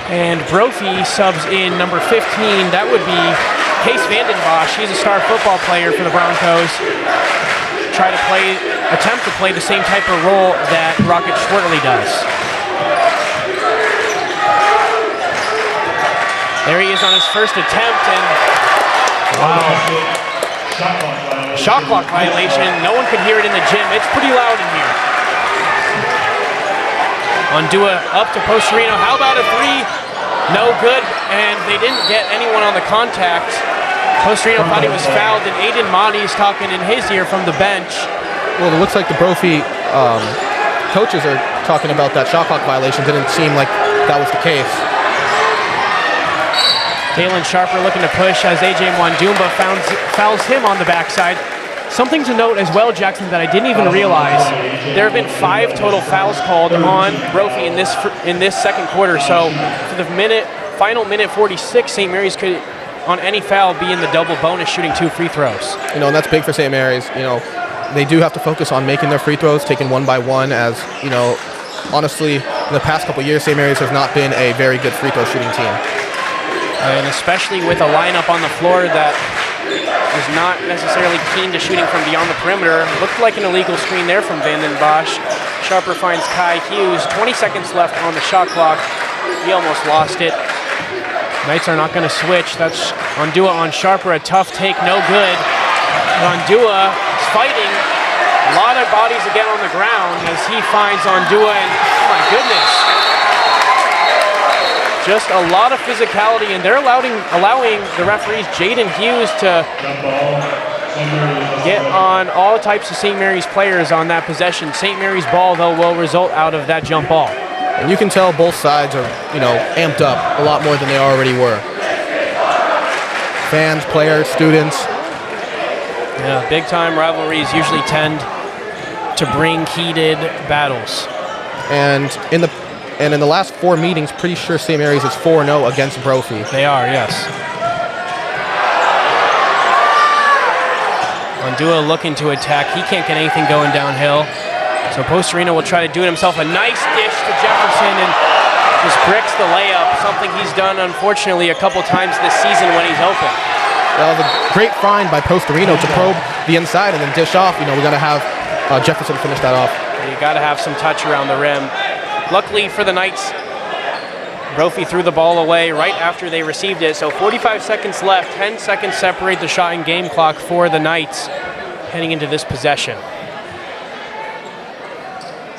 And Brophy subs in number 15. That would be Case Vandenbosch. He's a star football player for the Broncos. Attempt to play the same type of role that Rocket Schwartley does. There he is on his first attempt, and wow. Shot clock violation. No one could hear it in the gym. It's pretty loud in here. Ondua up to Postrino. How about a 3? No good, and they didn't get anyone on the contact. Postrino thought he was fouled, and Aiden Motti is talking in his ear from the bench. Well, it looks like the Brophy coaches are talking about that shot clock violation. Didn't seem like that was the case. Dalen Sharper looking to push as AJ Mwandumba fouls him on the backside. Something to note as well, Jackson, that I didn't even realize, there have been 5 total fouls called on Brophy in this second quarter. So for the final minute 46, St. Mary's could, on any foul, be in the double bonus shooting 2 free throws. And that's big for St. Mary's. They do have to focus on making their free throws, taking one by one, as, honestly, in the past couple of years, St. Mary's has not been a very good free throw shooting team. And especially with a lineup on the floor that is not necessarily keen to shooting from beyond the perimeter. Looked like an illegal screen there from Vanden Bosch. Sharper finds Kai Hughes. 20 seconds left on the shot clock. He almost lost it. Knights are not going to switch. That's Ondua on Sharper. A tough take, no good. Ondua is fighting. A lot of bodies again on the ground as he finds Ondua, and oh my goodness. Just a lot of physicality, and they're allowing the referees Jaden Hughes to get on all types of St. Mary's players on that possession. St. Mary's ball, though, will result out of that jump ball. And you can tell both sides are, amped up a lot more than they already were. Fans, players, students. Yeah, big-time rivalries usually tend to bring heated battles. And in the last 4 meetings, pretty sure St. Mary's is 4-0 against Brophy. They are, yes. Ondua looking to attack. He can't get anything going downhill. So Postrino will try to do it himself. A nice dish to Jefferson and just bricks the layup, something he's done, unfortunately, a couple times this season when he's open. That was a great find by Postrino to probe the inside and then dish off. We got to have Jefferson finish that off. You got to have some touch around the rim. Luckily for the Knights, Brophy threw the ball away right after they received it. So 45 seconds left. 10 seconds separate the shot and game clock for the Knights heading into this possession.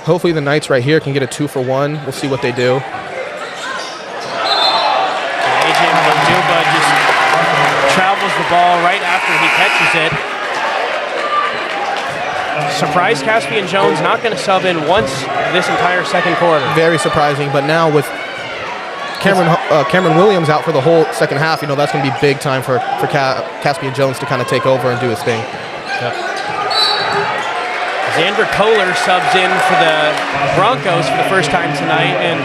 Hopefully the Knights right here can get a 2-for-1. We'll see what they do. AJ Mwandumba just travels the ball right after he catches it. Surprise, Caspian Jones not going to sub in once this entire second quarter. Very surprising, but now with Cameron Williams out for the whole second half, that's going to be big time for Caspian Jones to kind of take over and do his thing. Yep. Xander Kohler subs in for the Broncos for the first time tonight, and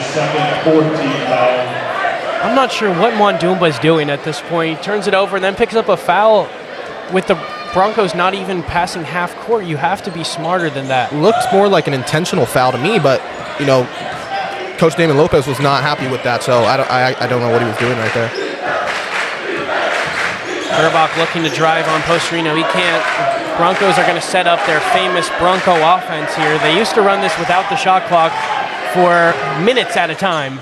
I'm not sure what Mwandumba is doing at this point. He turns it over and then picks up a foul with the Broncos not even passing half court. You have to be smarter than that. Looks more like an intentional foul to me, but Coach Damon Lopez was not happy with that, so I don't know what he was doing right there. Burbach looking to drive on Postrino. He can't. Broncos are going to set up their famous Bronco offense here. They used to run this without the shot clock for minutes at a time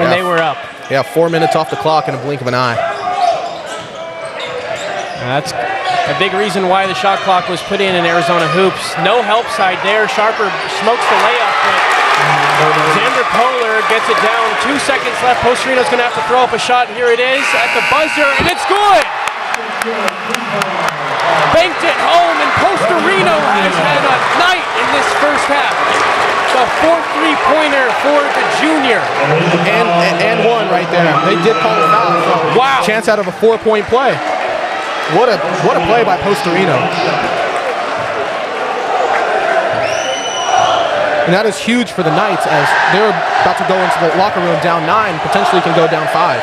when they were up. Yeah, 4 minutes off the clock in a blink of an eye. That's a big reason why the shot clock was put in Arizona Hoops. No help side there. Sharper smokes the layup. Xander Pollard gets it down. 2 seconds left. Post-Reno's going to have to throw up a shot. Here it is at the buzzer, and it's good! Banked it home, and Post-Reno has had a night in this first half. The fourth three-pointer for the junior. And one right there. They did call it foul. So wow. Chance out of a 4-point play. What a play by Post-Reno. And that is huge for the Knights as they're about to go into the locker room down 9, potentially can go down 5.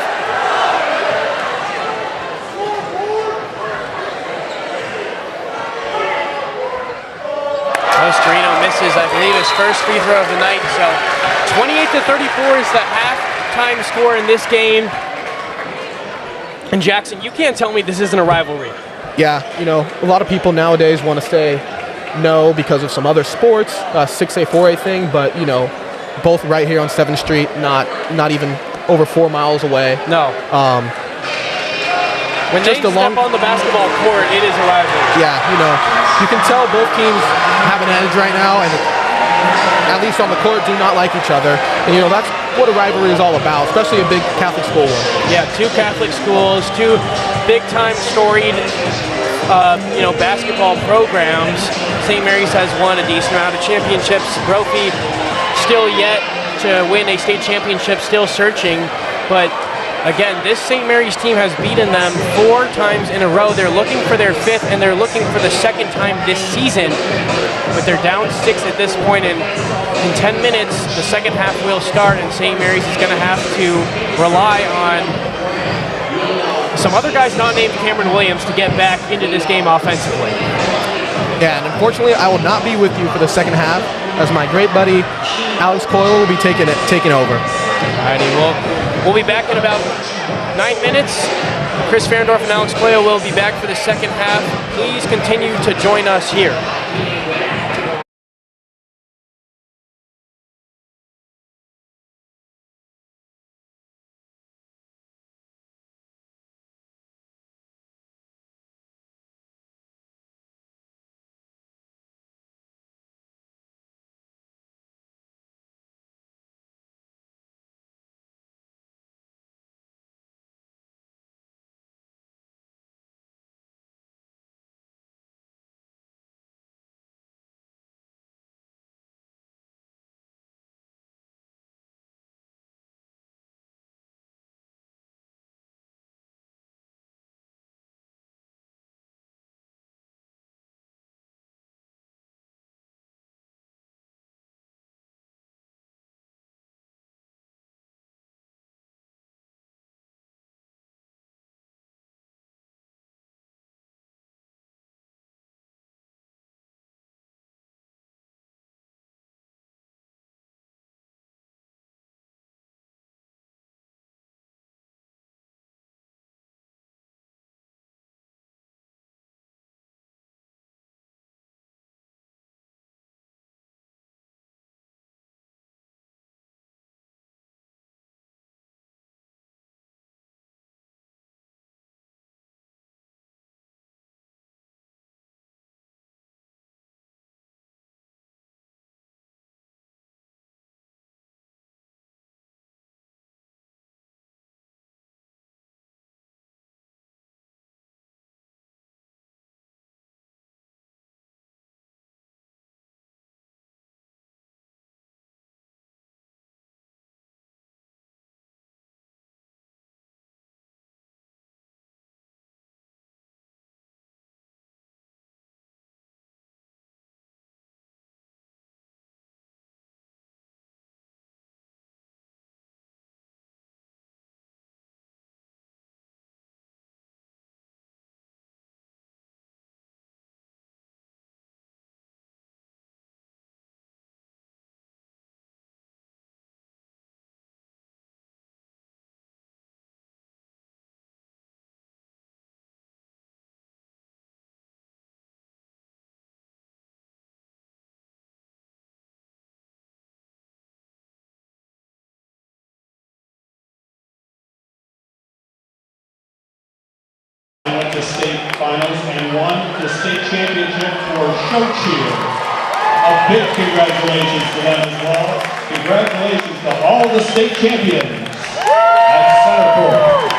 Post-Reno misses, I believe, his first free throw of the night. So 28-34 is the halftime score in this game. And Jackson, you can't tell me this isn't a rivalry. Yeah, you know, a lot of people nowadays want to say no because of some other sports, 6A, 4A thing, but, you know, both right here on 7th Street, not even over 4 miles away. No. When they step on the basketball court, it is a rivalry. Yeah, you know, you can tell both teams have an edge right now, and at least on the court do not like each other. And, you know, that's what a rivalry is all about, especially a big Catholic school one. Yeah, 2 Catholic schools, 2 big-time storied, basketball programs. St. Mary's has won a decent amount of championships. Brophy still yet to win a state championship, still searching. But again, this St. Mary's team has beaten them 4 times in a row. They're looking for their 5th, and they're looking for the 2nd time this season. But they're down 6 at this point, and in 10 minutes, the second half will start, and St. Mary's is going to have to rely on some other guys not named Cameron Williams to get back into this game offensively. Yeah, and unfortunately, I will not be with you for the second half, as my great buddy Alex Coyle will be taking over. Alrighty, we'll be back in about 9 minutes. Chris Ferendorf and Alex Coyle will be back for the second half. Please continue to join us here. Went to state finals and won the state championship for Show Cheer. A big congratulations to them as well. Congratulations to all the state champions at center court.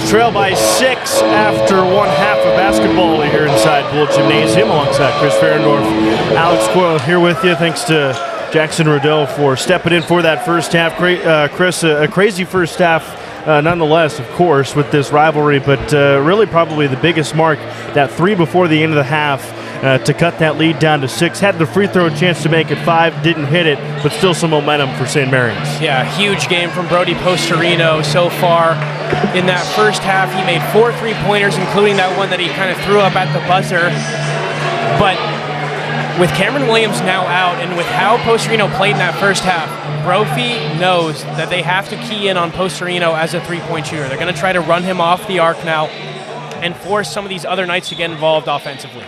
Broncos trail by 6 after one half of basketball here inside Bull Gymnasium alongside Chris Ferendorf. Alex Coyle here with you. Thanks to Jackson Rideau for stepping in for that first half. Chris, a crazy first half nonetheless, of course, with this rivalry, but really probably the biggest mark, that 3 before the end of the half to cut that lead down to 6. Had the free throw chance to make it 5, didn't hit it, but still some momentum for St. Mary's. Yeah, huge game from Brody Postorino so far. In that first half, he made 4 3-pointers, including that one that he kind of threw up at the buzzer. But with Cameron Williams now out, and with how Postorino played in that first half, Brophy knows that they have to key in on Postorino as a 3-point shooter. They're going to try to run him off the arc now and force some of these other Knights to get involved offensively.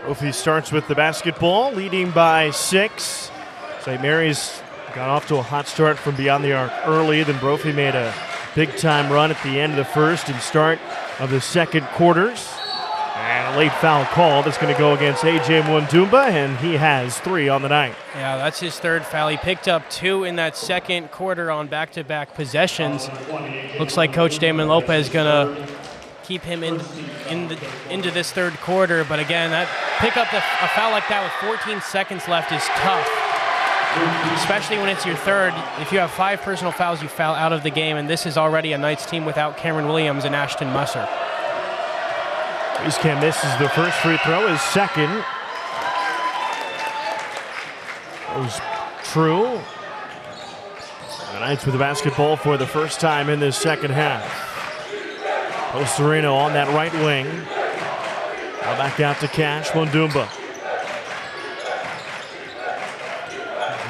Brophy starts with the basketball, leading by 6. St. Mary's got off to a hot start from beyond the arc early. Then Brophy made a big-time run at the end of the first and start of the second quarters. And a late foul call that's going to go against A.J. Mwandumba, and he has 3 on the night. Yeah, that's his 3rd foul. He picked up 2 in that second quarter on back-to-back possessions. Looks like Coach Damon Lopez is going to keep him into this 3rd quarter. But again, that pick up a foul like that with 14 seconds left is tough, especially when it's your 3rd. If you have 5 personal fouls, you foul out of the game, and this is already a Knights team without Cameron Williams and Ashton Musser. Wieskamp misses the first free throw, his second. That was true. The Knights with the basketball for the first time in this second half. Postorino on that right wing. Now back out to Cash Mwandumba.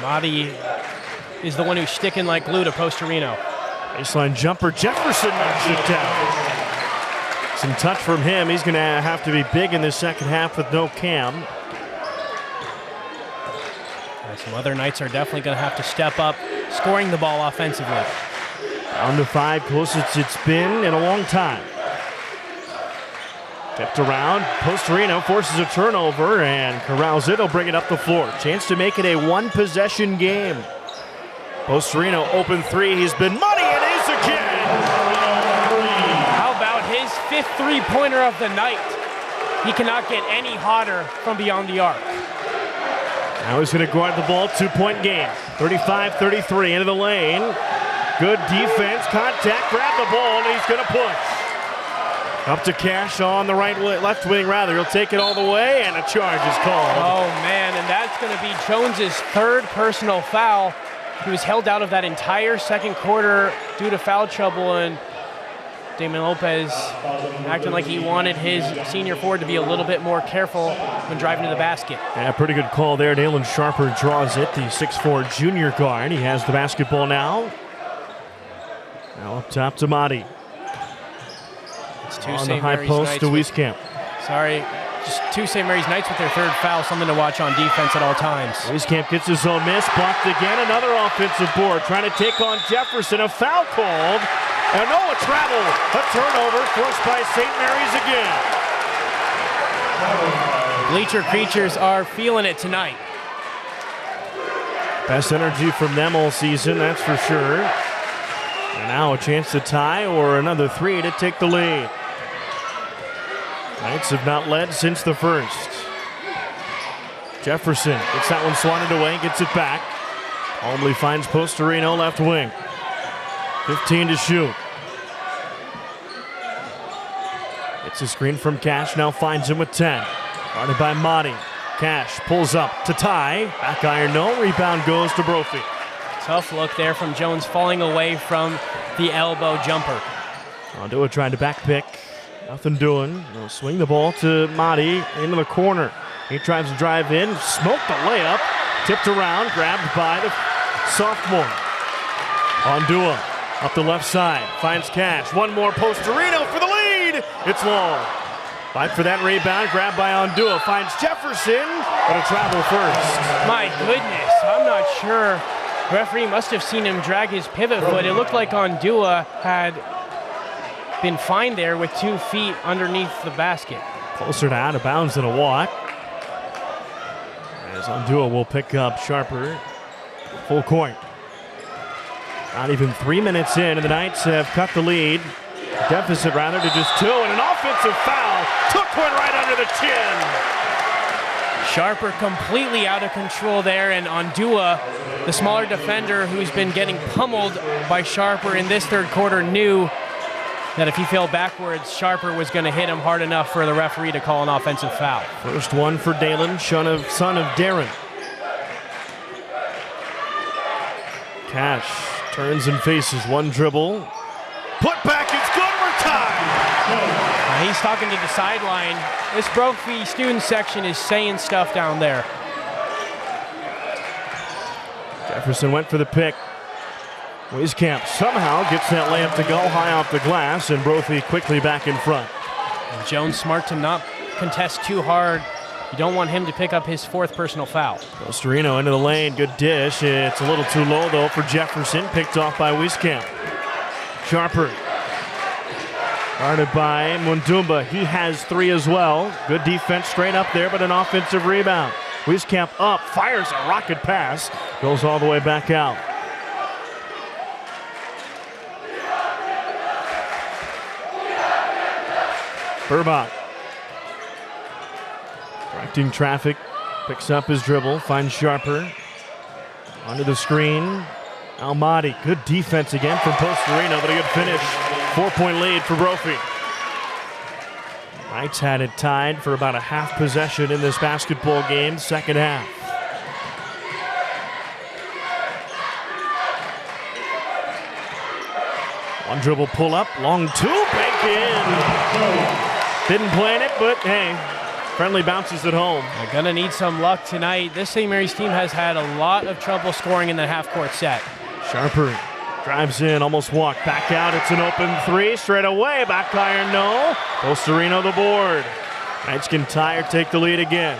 Mahdi is the one who's sticking like glue to Postorino. Baseline jumper, Jefferson knocks it down. Some touch from him. He's going to have to be big in this second half with no Cam. Some other Knights are definitely going to have to step up scoring the ball offensively. Down to 5, closest it's been in a long time. Tipped around, Postorino forces a turnover and corrals it. He'll bring it up the floor. Chance to make it a 1-possession game. Postorino open 3. He's been money. It is again. How about his 5th 3-pointer of the night? He cannot get any hotter from beyond the arc. Now he's going to guard the ball. 2-point game. 35-33 into the lane. Good defense. Contact. Grab the ball, and he's going to push. Up to Cash on the left wing, rather. He'll take it all the way, and a charge is called. Oh, man, and that's going to be Jones's 3rd personal foul. He was held out of that entire second quarter due to foul trouble, and Damon Lopez acting like he wanted his senior forward to be a little bit more careful when driving to the basket. Yeah, pretty good call there. Dalen Sharper draws it, the 6'4 junior guard. He has the basketball now. Now up top to Mahdi. It's 2 on St. the high Mary's post Knights to Wieskamp. just 2 St. Mary's Knights with their 3rd foul, something to watch on defense at all times. Wieskamp gets his own miss, blocked again, another offensive board, trying to take on Jefferson, a foul called, and no, a travel, a turnover forced by St. Mary's again. Bleacher Creatures are feeling it tonight. Best energy from them all season, that's for sure. And now a chance to tie or another 3 to take the lead. Knights have not led since the first. Jefferson gets that one swatted away, gets it back. Holmley finds Postorino left wing. 15 to shoot. It's a screen from Cash, now finds him with 10. Guarded by Mahdi. Cash pulls up to tie. Back iron, no. Rebound goes to Brophy. Tough look there from Jones, falling away from the elbow jumper. Ondua trying to back pick. Nothing doing. They'll swing the ball to Mahdi into the corner. He tries to drive in, smoked the layup, tipped around, grabbed by the sophomore. Ondua up the left side, finds Cash. One more, Postorino for the lead. It's long. Fight for that rebound, grabbed by Ondua. Finds Jefferson, but a travel first. My goodness, I'm not sure. The referee must have seen him drag his pivot foot. It looked like Ondua had been fine there with 2 feet underneath the basket. Closer to out of bounds than a walk. As Ondua will pick up Sharper. Full court. Not even 3 minutes in, and the Knights have cut the lead Deficit rather to just 2, and an offensive foul. Took one right under the chin. Sharper completely out of control there, and Ondua, the smaller defender who's been getting pummeled by Sharper in this third quarter, knew that if he fell backwards, Sharper was going to hit him hard enough for the referee to call an offensive foul. First one for Dalen, son of Darren. Cash turns and faces one dribble. Put back is good. We're tied. He's talking to the sideline. This Brophy student section is saying stuff down there. Jefferson went for the pick. Wieskamp somehow gets that layup to go high off the glass, and Brophy quickly back in front. Jones smart to not contest too hard. You don't want him to pick up his 4th personal foul. Postorino into the lane, good dish. It's a little too low though for Jefferson, picked off by Wieskamp. Sharper. Guarded by Mundumba. He has 3 as well. Good defense straight up there, but an offensive rebound. Wieskamp up, fires a rocket pass, goes all the way back out. Burbach. Directing traffic, picks up his dribble, finds Sharper. Onto the screen. Almaty, good defense again from Postorino, but a good finish. 4-point lead for Brophy. Knights had it tied for about a half possession in this basketball game, second half. One dribble pull up, long 2, bank in. Didn't plan it, but hey, friendly bounces at home. They're gonna need some luck tonight. This St. Mary's team has had a lot of trouble scoring in the half-court set. Sharper drives in, almost walked, back out, it's an open 3, straight away, back iron, no. Postorino the board. Knights can tie or take the lead again.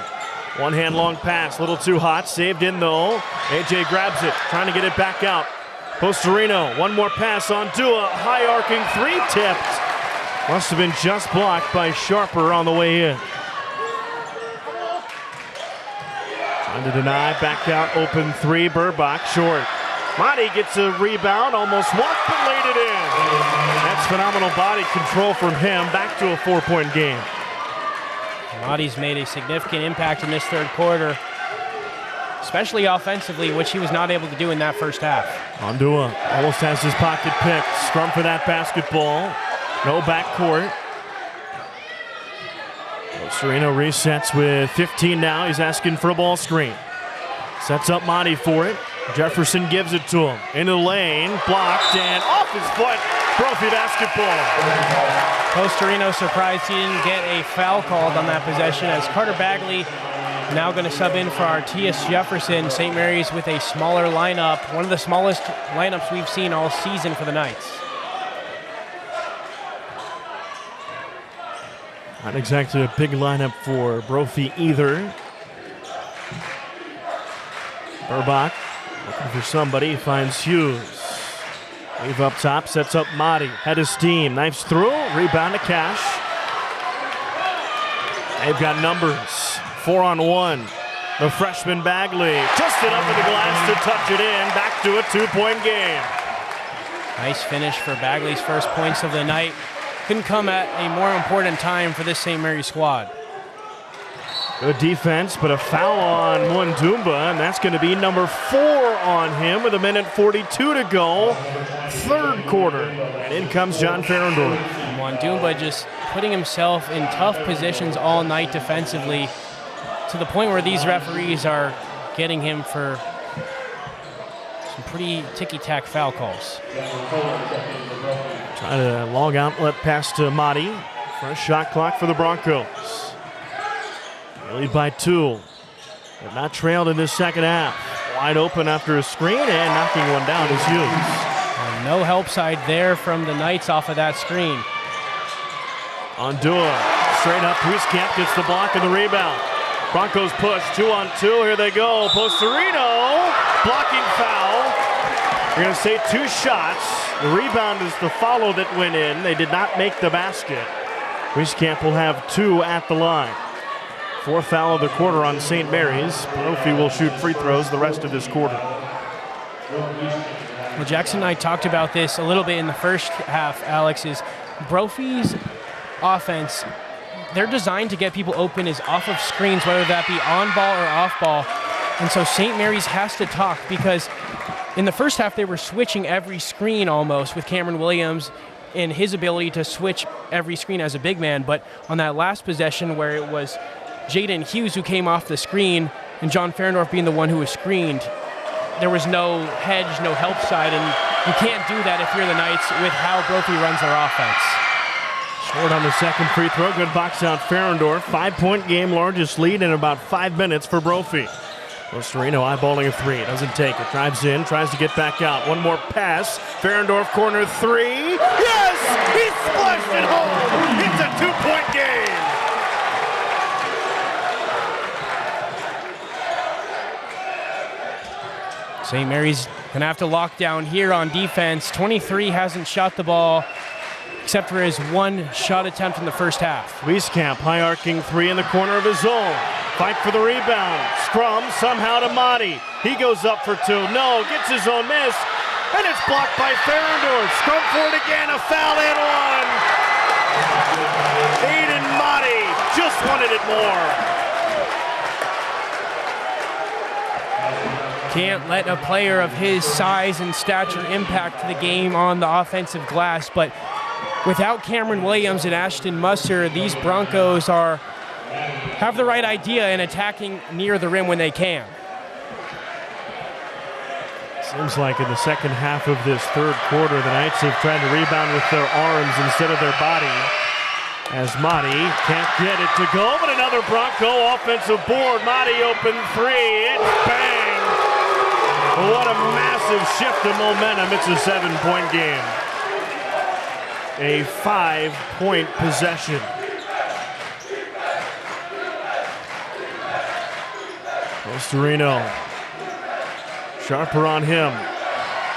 One hand long pass, a little too hot, saved in though. AJ grabs it, trying to get it back out. Postorino, one more pass on Dua, high arcing 3, tipped. Must have been just blocked by Sharper on the way in. Trying to deny, back out, open 3, Burbach, short. Monty gets a rebound, almost walked, but laid it in. That's phenomenal body control from him, back to a 4-point game. Monty's made a significant impact in this third quarter, especially offensively, which he was not able to do in that first half. Ondua almost has his pocket picked. Scrum for that basketball. No backcourt. Sereno resets with 15 now. He's asking for a ball screen. Sets up Monty for it. Jefferson gives it to him. Into the lane, blocked, and off his foot. Brophy basketball. Postorino surprised he didn't get a foul called on that possession, as Carter Bagley now going to sub in for Artias Jefferson. St. Mary's with a smaller lineup, one of the smallest lineups we've seen all season for the Knights. Not exactly a big lineup for Brophy either. Burbach looking for somebody, finds Hughes. Wave up top, sets up Motti. Head of steam, knifes through, rebound to Cash. They've got numbers, 4-on-1. The freshman Bagley just it up to the glass to touch it in. Back to a 2-point game. Nice finish for Bagley's first points of the night. Couldn't come at a more important time for this St. Mary's squad. Good defense, but a foul on Mwandumba, and that's going to be number 4 on him with 1:42 to go. Third quarter, and in comes John Ferrandor. Mwandumba just putting himself in tough positions all night defensively, to the point where these referees are getting him for some pretty ticky-tack foul calls. Trying to long outlet pass to Motti. Fresh shot clock for the Broncos. They lead by 2. They've not trailed in this second half. Wide open after a screen, and knocking one down is Hughes. And no help side there from the Knights off of that screen. Ondua, straight up, Wieskamp gets the block and the rebound. Broncos push, 2-on-2, here they go. Postorino, blocking foul. We're going to say 2 shots. The rebound is the follow that went in. They did not make the basket. Wieskamp will have 2 at the line. 4th foul of the quarter on St. Mary's. Brophy will shoot free throws the rest of this quarter. Well, Jackson and I talked about this a little bit in the first half, Alex, is Brophy's offense, they're designed to get people open is off of screens, whether that be on ball or off ball. And so St. Mary's has to talk, because in the first half they were switching every screen almost with Cameron Williams in his ability to switch every screen as a big man. But on that last possession where it was Jaden Hughes who came off the screen and John Ferendorf being the one who was screened, there was no hedge, no help side, and you can't do that if you're the Knights with how Brophy runs their offense. Short on the second free throw. Good box out Ferendorf. 5-point game, largest lead in about 5 minutes for Brophy. Sereno eyeballing a three. Doesn't take it. Drives in. Tries to get back out. One more pass. Ferendorf corner three. Yes! He splashed it home! It's a 2-point game! St. Mary's going to have to lock down here on defense. 23 hasn't shot the ball except for his one shot attempt in the first half. Wieskamp, high arcing three in the corner of his zone. Fight for the rebound. Scrum somehow to Motti. He goes up for two. No, gets his own miss. And it's blocked by Ferendorf. Scrum for it again. A foul and one. Aiden Motti just wanted it more. Can't let a player of his size and stature impact the game on the offensive glass, but without Cameron Williams and Ashton Musser, these Broncos have the right idea in attacking near the rim when they can. Seems like in the second half of this third quarter, the Knights have tried to rebound with their arms instead of their body. As Motti can't get it to go, but another Bronco offensive board. Motti open three. It's bang! What a massive shift of momentum. It's a 7-point game. A 5-point possession. Sereno. Sharper on him.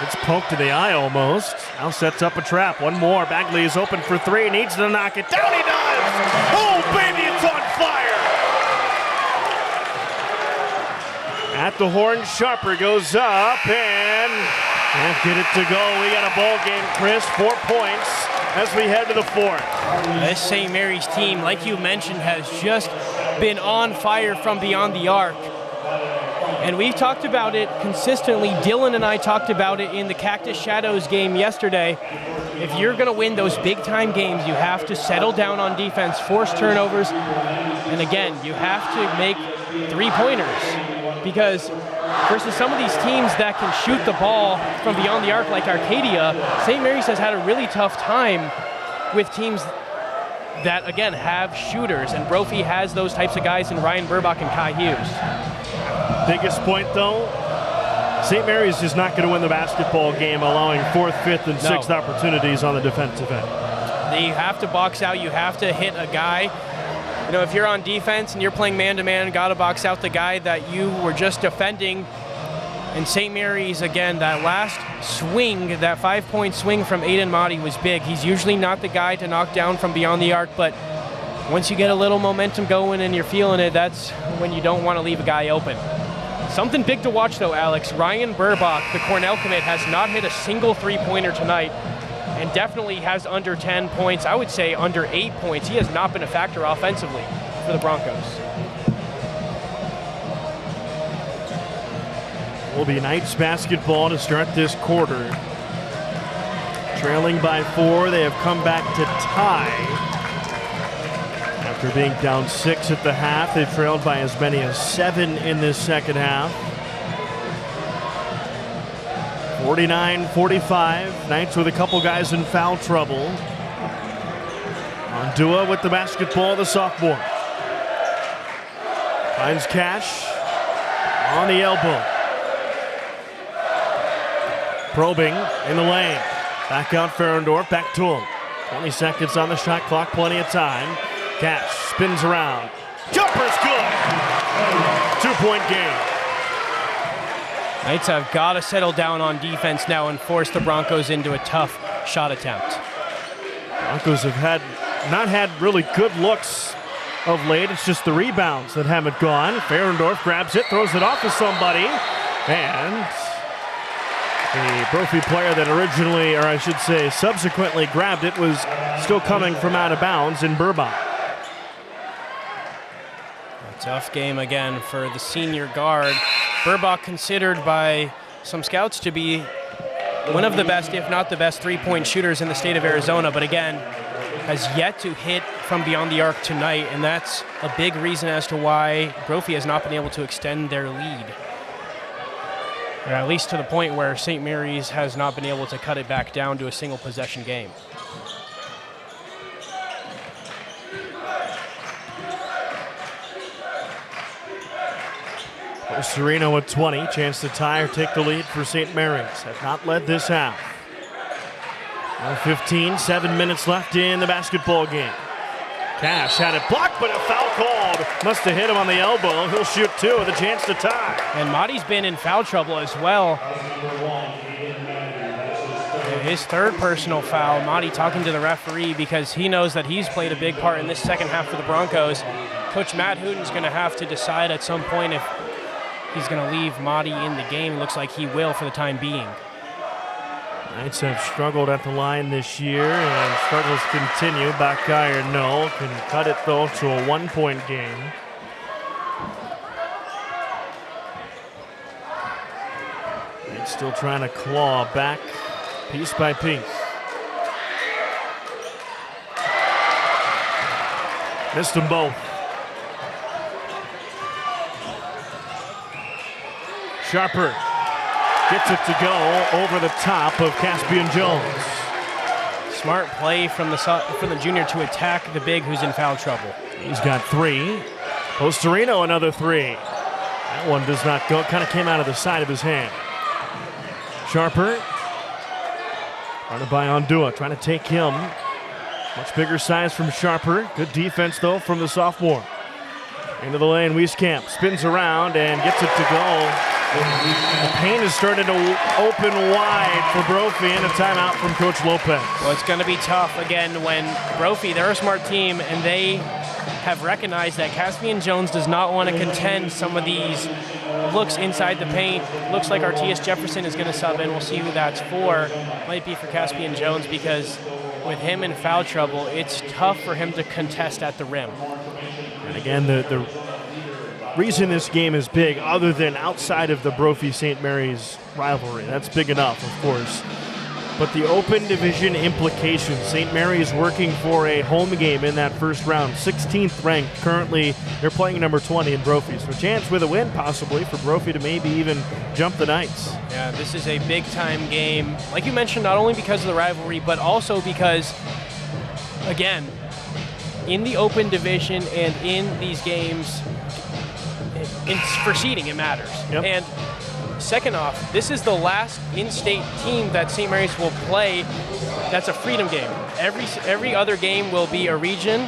It's poked to the eye almost. Now sets up a trap. One more. Bagley is open for three. Needs to knock it down. He does! Oh, baby, it's on fire! At the horn, Sharper goes up and can't get it to go. We got a ball game, Chris. 4 points as we head to the fourth. This St. Mary's team, like you mentioned, has just been on fire from beyond the arc. And we've talked about it consistently. Dylan and I talked about it in the Cactus Shadows game yesterday. If you're going to win those big-time games, you have to settle down on defense, force turnovers, and again, you have to make three-pointers. Because versus some of these teams that can shoot the ball from beyond the arc like Arcadia, St. Mary's has had a really tough time with teams that, again, have shooters. And Brophy has those types of guys in Ryan Burbach and Kai Hughes. Biggest point, though, St. Mary's is not going to win the basketball game, allowing 4th, 5th, and 6th opportunities on the defensive end. You have to box out. You have to hit a guy. You know, if you're on defense and you're playing man-to-man, got to box out the guy that you were just defending. And St. Mary's, again, that last swing, that 5-point swing from Aiden Motti was big. He's usually not the guy to knock down from beyond the arc, but once you get a little momentum going and you're feeling it, that's when you don't want to leave a guy open. Something big to watch, though, Alex. Ryan Burbach, the Cornell commit, has not hit a single three-pointer tonight and definitely has under 10 points. I would say under 8 points. He has not been a factor offensively for the Broncos. Will be Knights basketball to start this quarter. Trailing by 4, they have come back to tie. After being down 6 at the half, they trailed by as many as 7 in this second half. 49-45. Knights with a couple guys in foul trouble. Ondua with the basketball, the sophomore. Finds Cash on the elbow. Probing in the lane. Back out Ferendorf, back to him. 20 seconds on the shot clock, plenty of time. Cash spins around. Jumper's good! 2-point game. Knights have got to settle down on defense now and force the Broncos into a tough shot attempt. Broncos have not had really good looks of late. It's just the rebounds that haven't gone. Ferendorf grabs it, throws it off to somebody, and The Brophy player that originally, or I should say subsequently grabbed it, was still coming from out of bounds in Burbach. A tough game again for the senior guard. Burbach considered by some scouts to be one of the best, if not the best, three-point shooters in the state of Arizona, but again, has yet to hit from beyond the arc tonight, and that's a big reason as to why Brophy has not been able to extend their lead. Or at least to the point where St. Mary's has not been able to cut it back down to a single possession game. Sereno with 20, chance to tie or take the lead for St. Mary's. Have not led this half. Now 15, 7 minutes left in the basketball game. Cash had it blocked, but a foul called. Must have hit him on the elbow. He'll shoot two with a chance to tie. And Mahdi's been in foul trouble as well. His third personal foul. Mahdi talking to the referee because he knows that he's played a big part in this second half for the Broncos. Coach Matt Hooten's going to have to decide at some point if he's going to leave Mahdi in the game. Looks like he will for the time being. Knights have struggled at the line this year, and struggles continue. Back iron, no. Can cut it, though, to a one-point game. Knights still trying to claw back piece by piece. Missed them both. Sharper gets it to go over the top of Caspian Jones. Smart play from the junior to attack the big who's in foul trouble. He's got three. Posterino another three. That one does not go. Kind of came out of the side of his hand. Sharper running by Ondua, trying to take him. Much bigger size from Sharper. Good defense though from the sophomore. Into the lane, Wieskamp spins around and gets it to go. The paint is starting to open wide for Brophy, and a timeout from Coach Lopez. Well, it's going to be tough again when Brophy, they're a smart team, and they have recognized that Caspian Jones does not want to contend some of these looks inside the paint. Looks like Artias Jefferson is going to sub in. We'll see who that's for. Might be for Caspian Jones because with him in foul trouble, it's tough for him to contest at the rim. And again, the reason this game is big, other than outside of the Brophy-St. Mary's rivalry, that's big enough, of course, but the open division implications. St. Mary's working for a home game in that first round, 16th ranked. Currently, they're playing number 20 in Brophy, so a chance with a win possibly for Brophy to maybe even jump the Knights. Yeah, this is a big-time game, like you mentioned, not only because of the rivalry, but also because, again, in the open division and in these games, for seeding, it matters. Yep. And second off, this is the last in-state team that St. Mary's will play that's a freedom game. Every other game will be a region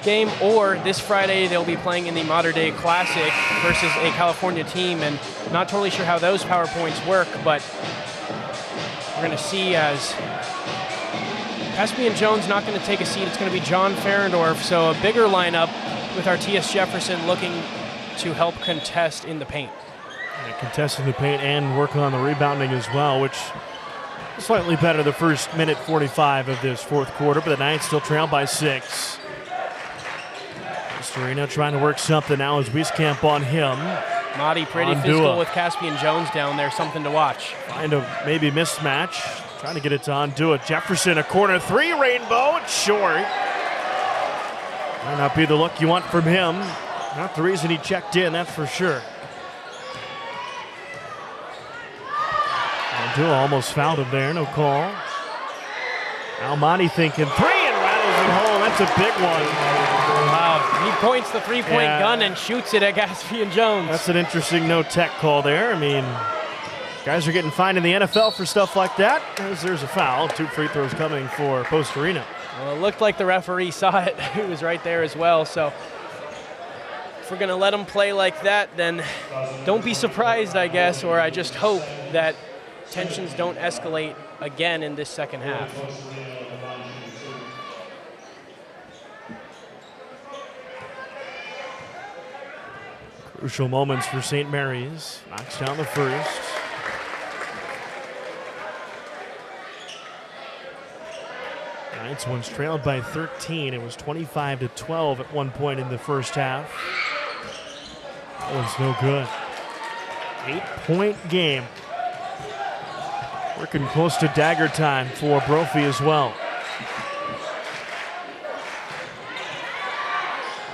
game, or this Friday they'll be playing in the Mater Dei Classic versus a California team, and not totally sure how those PowerPoints work, but we're going to see as Caspian Jones not going to take a seat. It's going to be John Ferendorf, so a bigger lineup with Artias Jefferson looking to help contest in the paint. Yeah, contest in the paint and work on the rebounding as well, which is slightly better the first minute 45 of this fourth quarter, but the Knights still trail by 6. Sereno trying to work something now as Wieskamp on him. Mahdi pretty physical with Caspian Jones down there, something to watch. Find a maybe mismatch, trying to get it to Ondua. Jefferson, a corner three, rainbow, it's short. Might not be the look you want from him. Not the reason he checked in, that's for sure. Ondua almost fouled him there, no call. Almani thinking three and rattles it home. That's a big one. Wow, he points the three-point gun and shoots it at Caspian Jones. That's an interesting no-tech call there. I mean, guys are getting fined in the NFL for stuff like that. There's a foul. 2 free throws coming for Posterino. Well, it looked like the referee saw it. He was right there as well. So if we're going to let him play like that, then don't be surprised, I guess, or I just hope that tensions don't escalate again in this second half. Crucial moments for St. Mary's. Knocks down the first. Knights once trailed by 13. It was 25-12 at one point in the first half. That one's no good. 8-point game. Working close to dagger time for Brophy as well.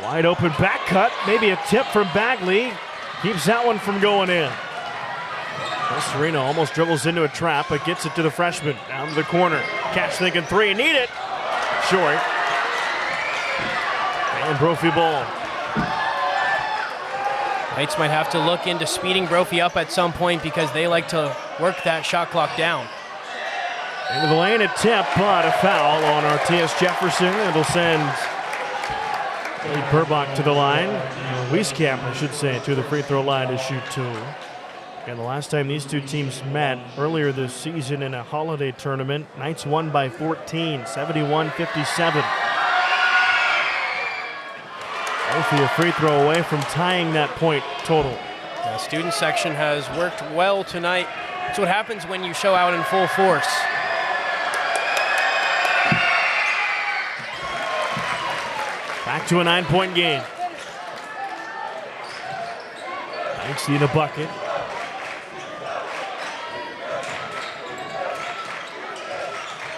Wide open back cut. Maybe a tip from Bagley. Keeps that one from going in. Sereno almost dribbles into a trap, but gets it to the freshman. Down to the corner. Cash thinking three. Need it. Short. And Brophy ball. Knights might have to look into speeding Brophy up at some point because they like to work that shot clock down. Into the lane, a tip, but a foul on Artias Jefferson. It'll send Lee Burbach to the line. Wieskamp, I should say, to the free throw line to shoot two. And the last time these two teams met earlier this season in a holiday tournament, Knights won by 14, 71-57. Brophy a free throw away from tying that point total. The student section has worked well tonight. That's what happens when you show out in full force. Back to a 9-point game. Knights need a bucket.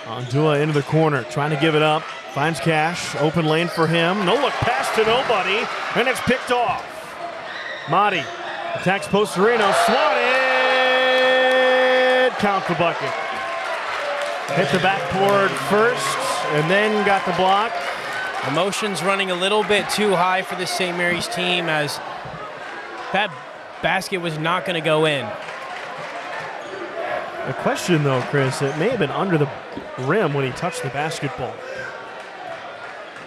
Ondua into the corner, trying to give it up. Finds Cash, open lane for him. No look pass to nobody, and it's picked off. Motti attacks post Sereno, swatted. Count the bucket. Hit the backboard first, and then got the block. Emotions running a little bit too high for this St. Mary's team as that basket was not going to go in. The question, though, Chris, it may have been under the rim when he touched the basketball.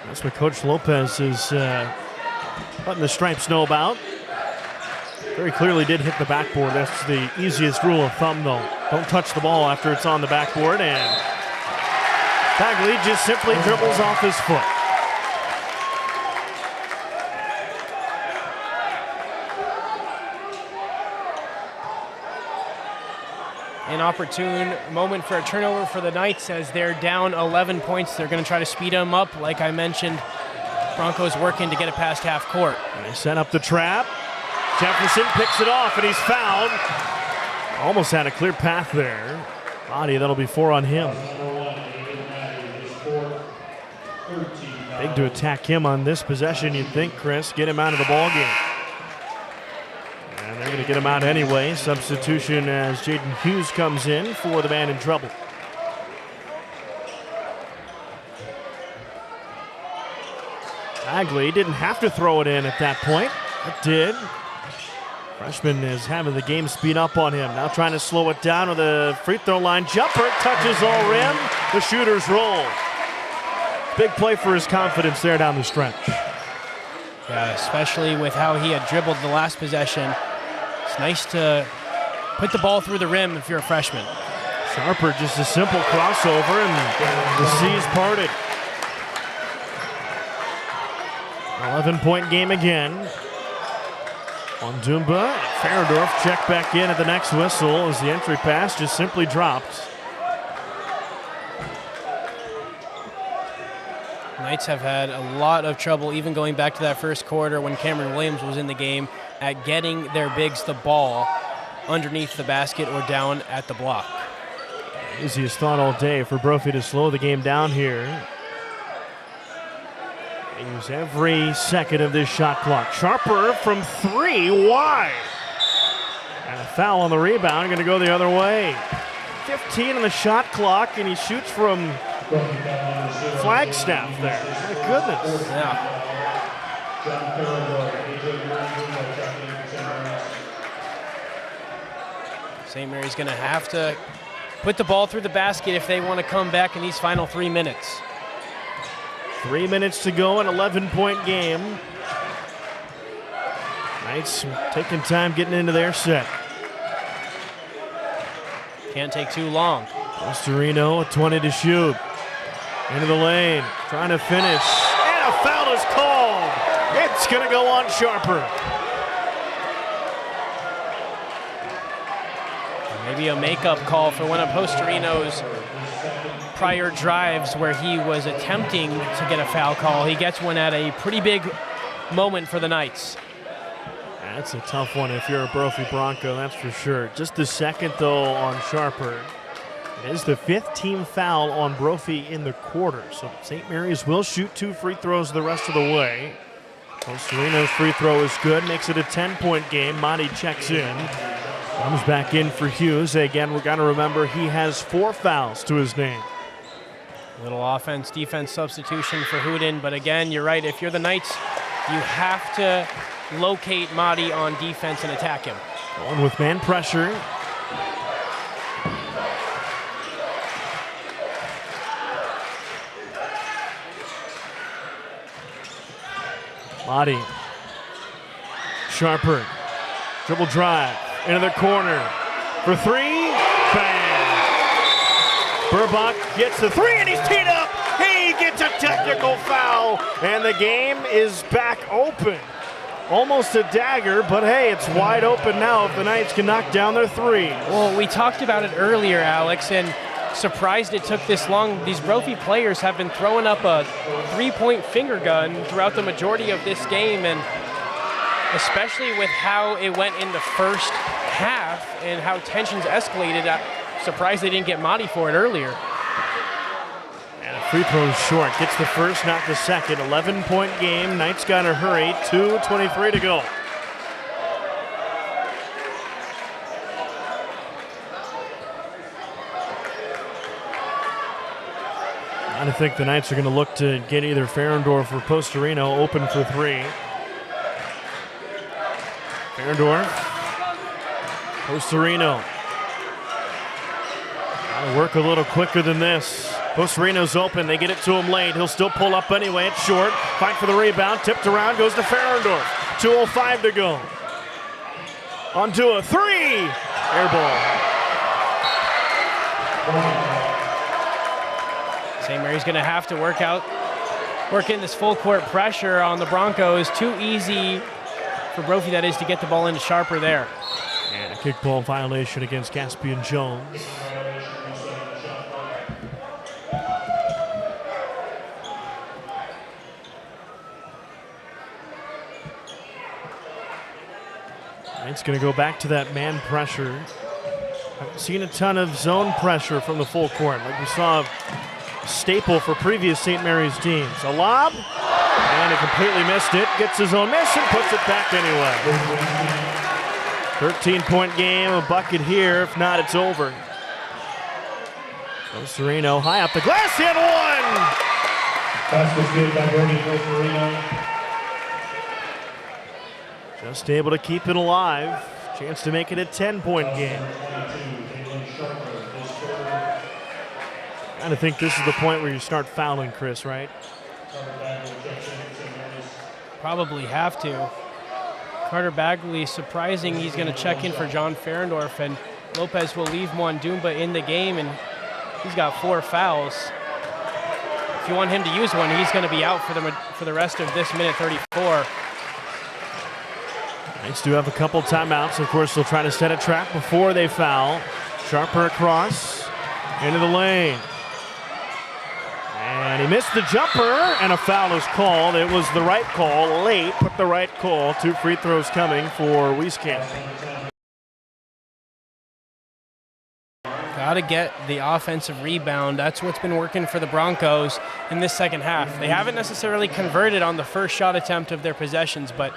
That's what Coach Lopez is letting the Stripes know about. Very clearly did hit the backboard. That's the easiest rule of thumb, though. Don't touch the ball after it's on the backboard, and Bagley just simply dribbles off his foot. An opportune moment for a turnover for the Knights as they're down 11 points. They're going to try to speed them up. Like I mentioned, Broncos working to get it past half court. And they set up the trap. Jefferson picks it off, and he's fouled. Almost had a clear path there. Motti, that'll be 4 on him. Big to attack him on this possession, you'd think, Chris. Get him out of the ball game. And they're going to get him out anyway. Substitution as Jaden Hughes comes in for the man in trouble. Bagley didn't have to throw it in at that point. It did. Freshman is having the game speed up on him. Now trying to slow it down with a free throw line jumper. Touches all rim. The shooters roll. Big play for his confidence there down the stretch. Yeah, especially with how he had dribbled the last possession. It's nice to put the ball through the rim if you're a freshman. Sharper, just a simple crossover, and the seas parted. 11-point game again. On Dumba, Faradorf checked back in at the next whistle as the entry pass just simply dropped. Knights have had a lot of trouble, even going back to that first quarter when Cameron Williams was in the game, at getting their bigs the ball underneath the basket or down at the block. Easiest thought all day for Brophy to slow the game down here. They use every second of this shot clock. Sharper from 3, wide. And a foul on the rebound, going to go the other way. 15 on the shot clock, and he shoots from Flagstaff there. My goodness. Yeah. St. Mary's going to have to put the ball through the basket if they want to come back in these final 3 minutes. 3 minutes to go, an 11-point game. Knights taking time getting into their set. Can't take too long. Sereno, 20 to shoot. Into the lane, trying to finish. And a foul is called. It's going to go on Sharper. Maybe a makeup call for one of Postorino's prior drives where he was attempting to get a foul call. He gets one at a pretty big moment for the Knights. That's a tough one if you're a Brophy Bronco, that's for sure. Just the second, though, on Sharper. It is the 5th team foul on Brophy in the quarter. So St. Mary's will shoot 2 free throws the rest of the way. Postorino's free throw is good, makes it a 10-point game. Monty checks in. Comes back in for Hughes. Again, we've got to remember he has 4 fouls to his name. Little offense-defense substitution for Houdin, but again, you're right. If you're the Knights, you have to locate Mahdi on defense and attack him. Going with man pressure. Mahdi. Sharper. Dribble drive. Into the corner. For 3. Bang. Burbach gets the 3 and he's teed up. He gets a technical foul. And the game is back open. Almost a dagger, but hey, it's wide open now if the Knights can knock down their 3. Well, we talked about it earlier, Alex, and surprised it took this long. These Brophy players have been throwing up a 3-point finger gun throughout the majority of this game, and especially with how it went in the first half and how tensions escalated, I'm surprised they didn't get Mahdi for it earlier. And a free throw short. Gets the first, not the second. 11-point game. Knights got to hurry. 2:23 to go. I think the Knights are going to look to get either Ferendorf or Postorino open for 3. Ferendorf. Postorino. Got to work a little quicker than this. Postorino's open. They get it to him late. He'll still pull up anyway. It's short. Fight for the rebound. Tipped around. Goes to Ferendorf. 2:05 to go. Onto a 3. Air ball. St. Mary's going to have to work in this full court pressure on the Broncos. Too easy for Brophy, that is, to get the ball into Sharper there. And a kickball violation against Caspian Jones. It's going to go back to that man pressure. Haven't seen a ton of zone pressure from the full court, like we saw a staple for previous St. Mary's teams. A lob, and he completely missed it. Gets his own miss and puts it back anyway. 13-point game, a bucket here. If not, it's over. Postorino high up the glass and one! Basket good by Bernie Postorino. Just able to keep it alive. Chance to make it a 10-point game. I think this is the point where you start fouling, Chris, right? Probably have to. Carter Bagley, surprising he's going to check in for John Ferendorf, and Lopez will leave Mwandumba in the game, and he's got 4 fouls. If you want him to use one, he's going to be out for the rest of this minute 34. Knights do have a couple timeouts. Of course, they'll try to set a trap before they foul. Sharper across into the lane. And he missed the jumper, and a foul is called. It was the right call, late, but the right call. 2 free throws coming for Wieskamp. Got to get the offensive rebound. That's what's been working for the Broncos in this second half. They haven't necessarily converted on the first shot attempt of their possessions, but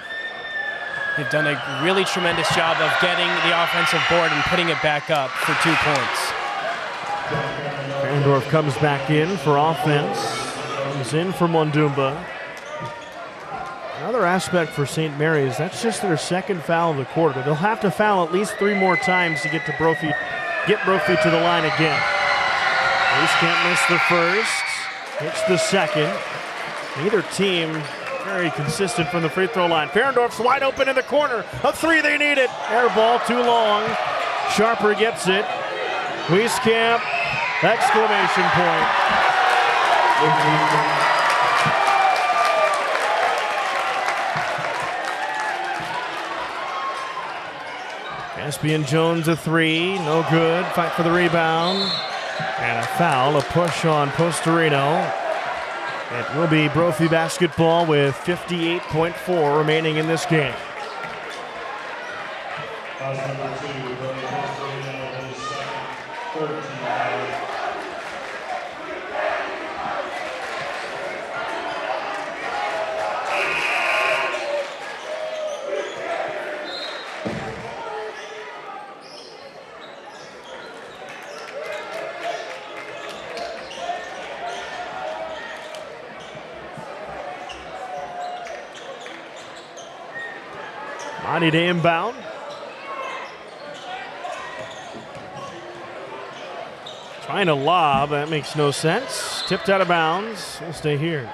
they've done a really tremendous job of getting the offensive board and putting it back up for 2 points. Ferendorf comes back in for offense. Comes in for Mwandumba. Another aspect for St. Mary's, that's just their second foul of the quarter. They'll have to foul at least 3 more times to get Brophy to the line again. Wieskamp missed the first, hits the second. Neither team very consistent from the free throw line. Ferendorf's wide open in the corner. A 3, they need it. Air ball too long. Sharper gets it. Wieskamp, exclamation point. ESPN Jones a three, no good. Fight for the rebound. And a foul, a push on Postorino. It will be Brophy basketball with 58.4 remaining in this game. Foul number 2, Postorino, his second, 13 foul. Monty to inbound. Trying to lob, that makes no sense. Tipped out of bounds, we'll stay here.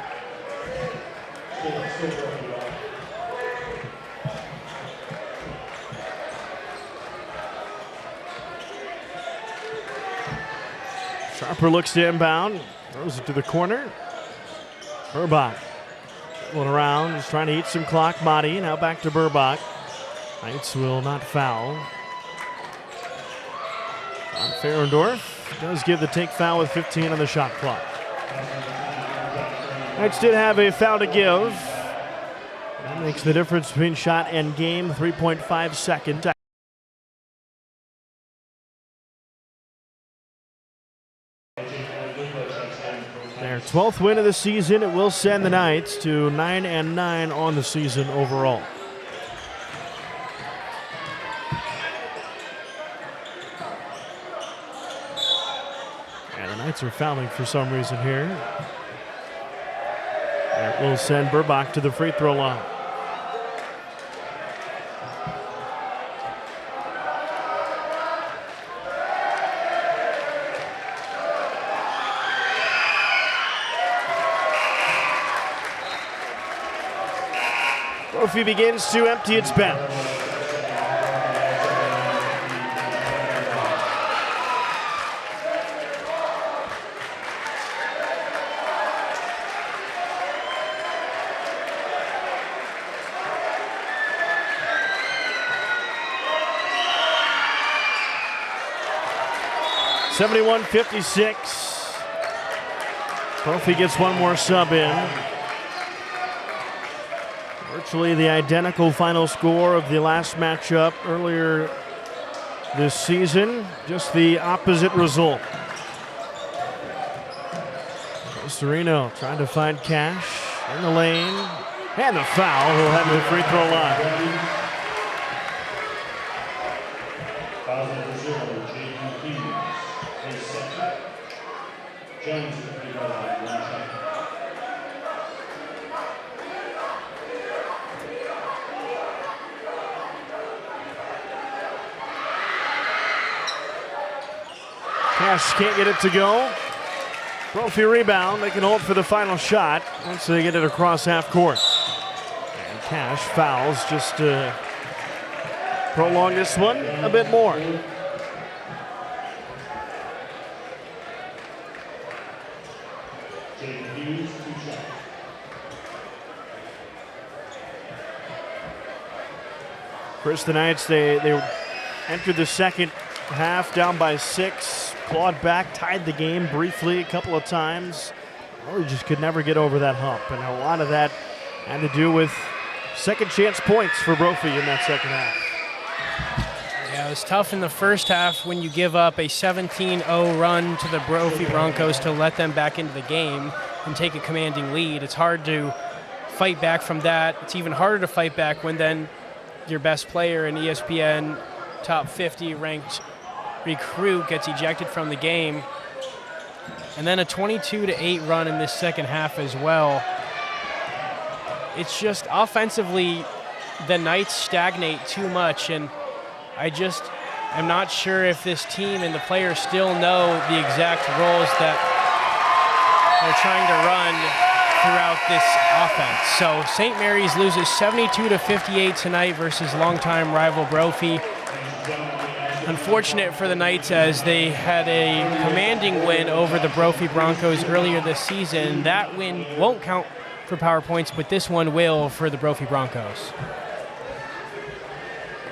Sharper looks to inbound, throws it to the corner. Burbach going around, just trying to eat some clock. Monty now back to Burbach. Knights will not foul. Von Ferendorf does give the take foul with 15 on the shot clock. Knights did have a foul to give. That makes the difference between shot and game, 3.5 seconds. Their 12th win of the season. It will send the Knights to 9-9 on the season overall. Knights are fouling for some reason here. That will send Burbach to the free throw line. Brophy begins to empty its bench. (71-56). Brophy gets one more sub in. Virtually the identical final score of the last matchup earlier this season. Just the opposite result. Sereno trying to find Cash in the lane. And the foul. He'll have the free throw line. Foul number 0, J.D. Hughes. His second. Jones to the free throw line, 1 second. Cash can't get it to go. Brophy rebound. They can hold for the final shot once they get it across half court. And Cash fouls just to prolong this one a bit more. Chris, the Knights, they entered the second half down by 6, clawed back, tied the game briefly a couple of times. Really just could never get over that hump, and a lot of that had to do with second chance points for Brophy in that second half. Yeah, it was tough in the first half when you give up a 17-0 run to the Brophy Broncos to let them back into the game and take a commanding lead. It's hard to fight back from that. It's even harder to fight back when then your best player in ESPN top 50 ranked recruit gets ejected from the game. And then a 22-8 run in this second half as well. It's just offensively, the Knights stagnate too much, and I'm not sure if this team and the players still know the exact roles that they're trying to run throughout this offense. So St. Mary's loses 72-58 tonight versus longtime rival Brophy. Unfortunate for the Knights as they had a commanding win over the Brophy Broncos earlier this season. That win won't count for power points, but this one will for the Brophy Broncos.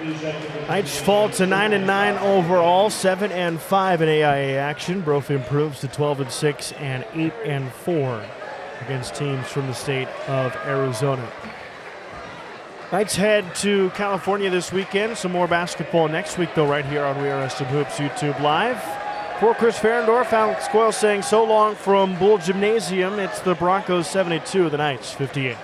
Knights fall to 9-9 overall, 7-5 in AIA action. Brophy improves to 12-6 and 8-4 against teams from the state of Arizona. Knights head to California this weekend. Some more basketball next week, though, right here on We Are SM Hoops YouTube Live. For Chris Ferendorf, Alex Coyle saying so long from Bull Gymnasium. It's the Broncos 72, the Knights 58.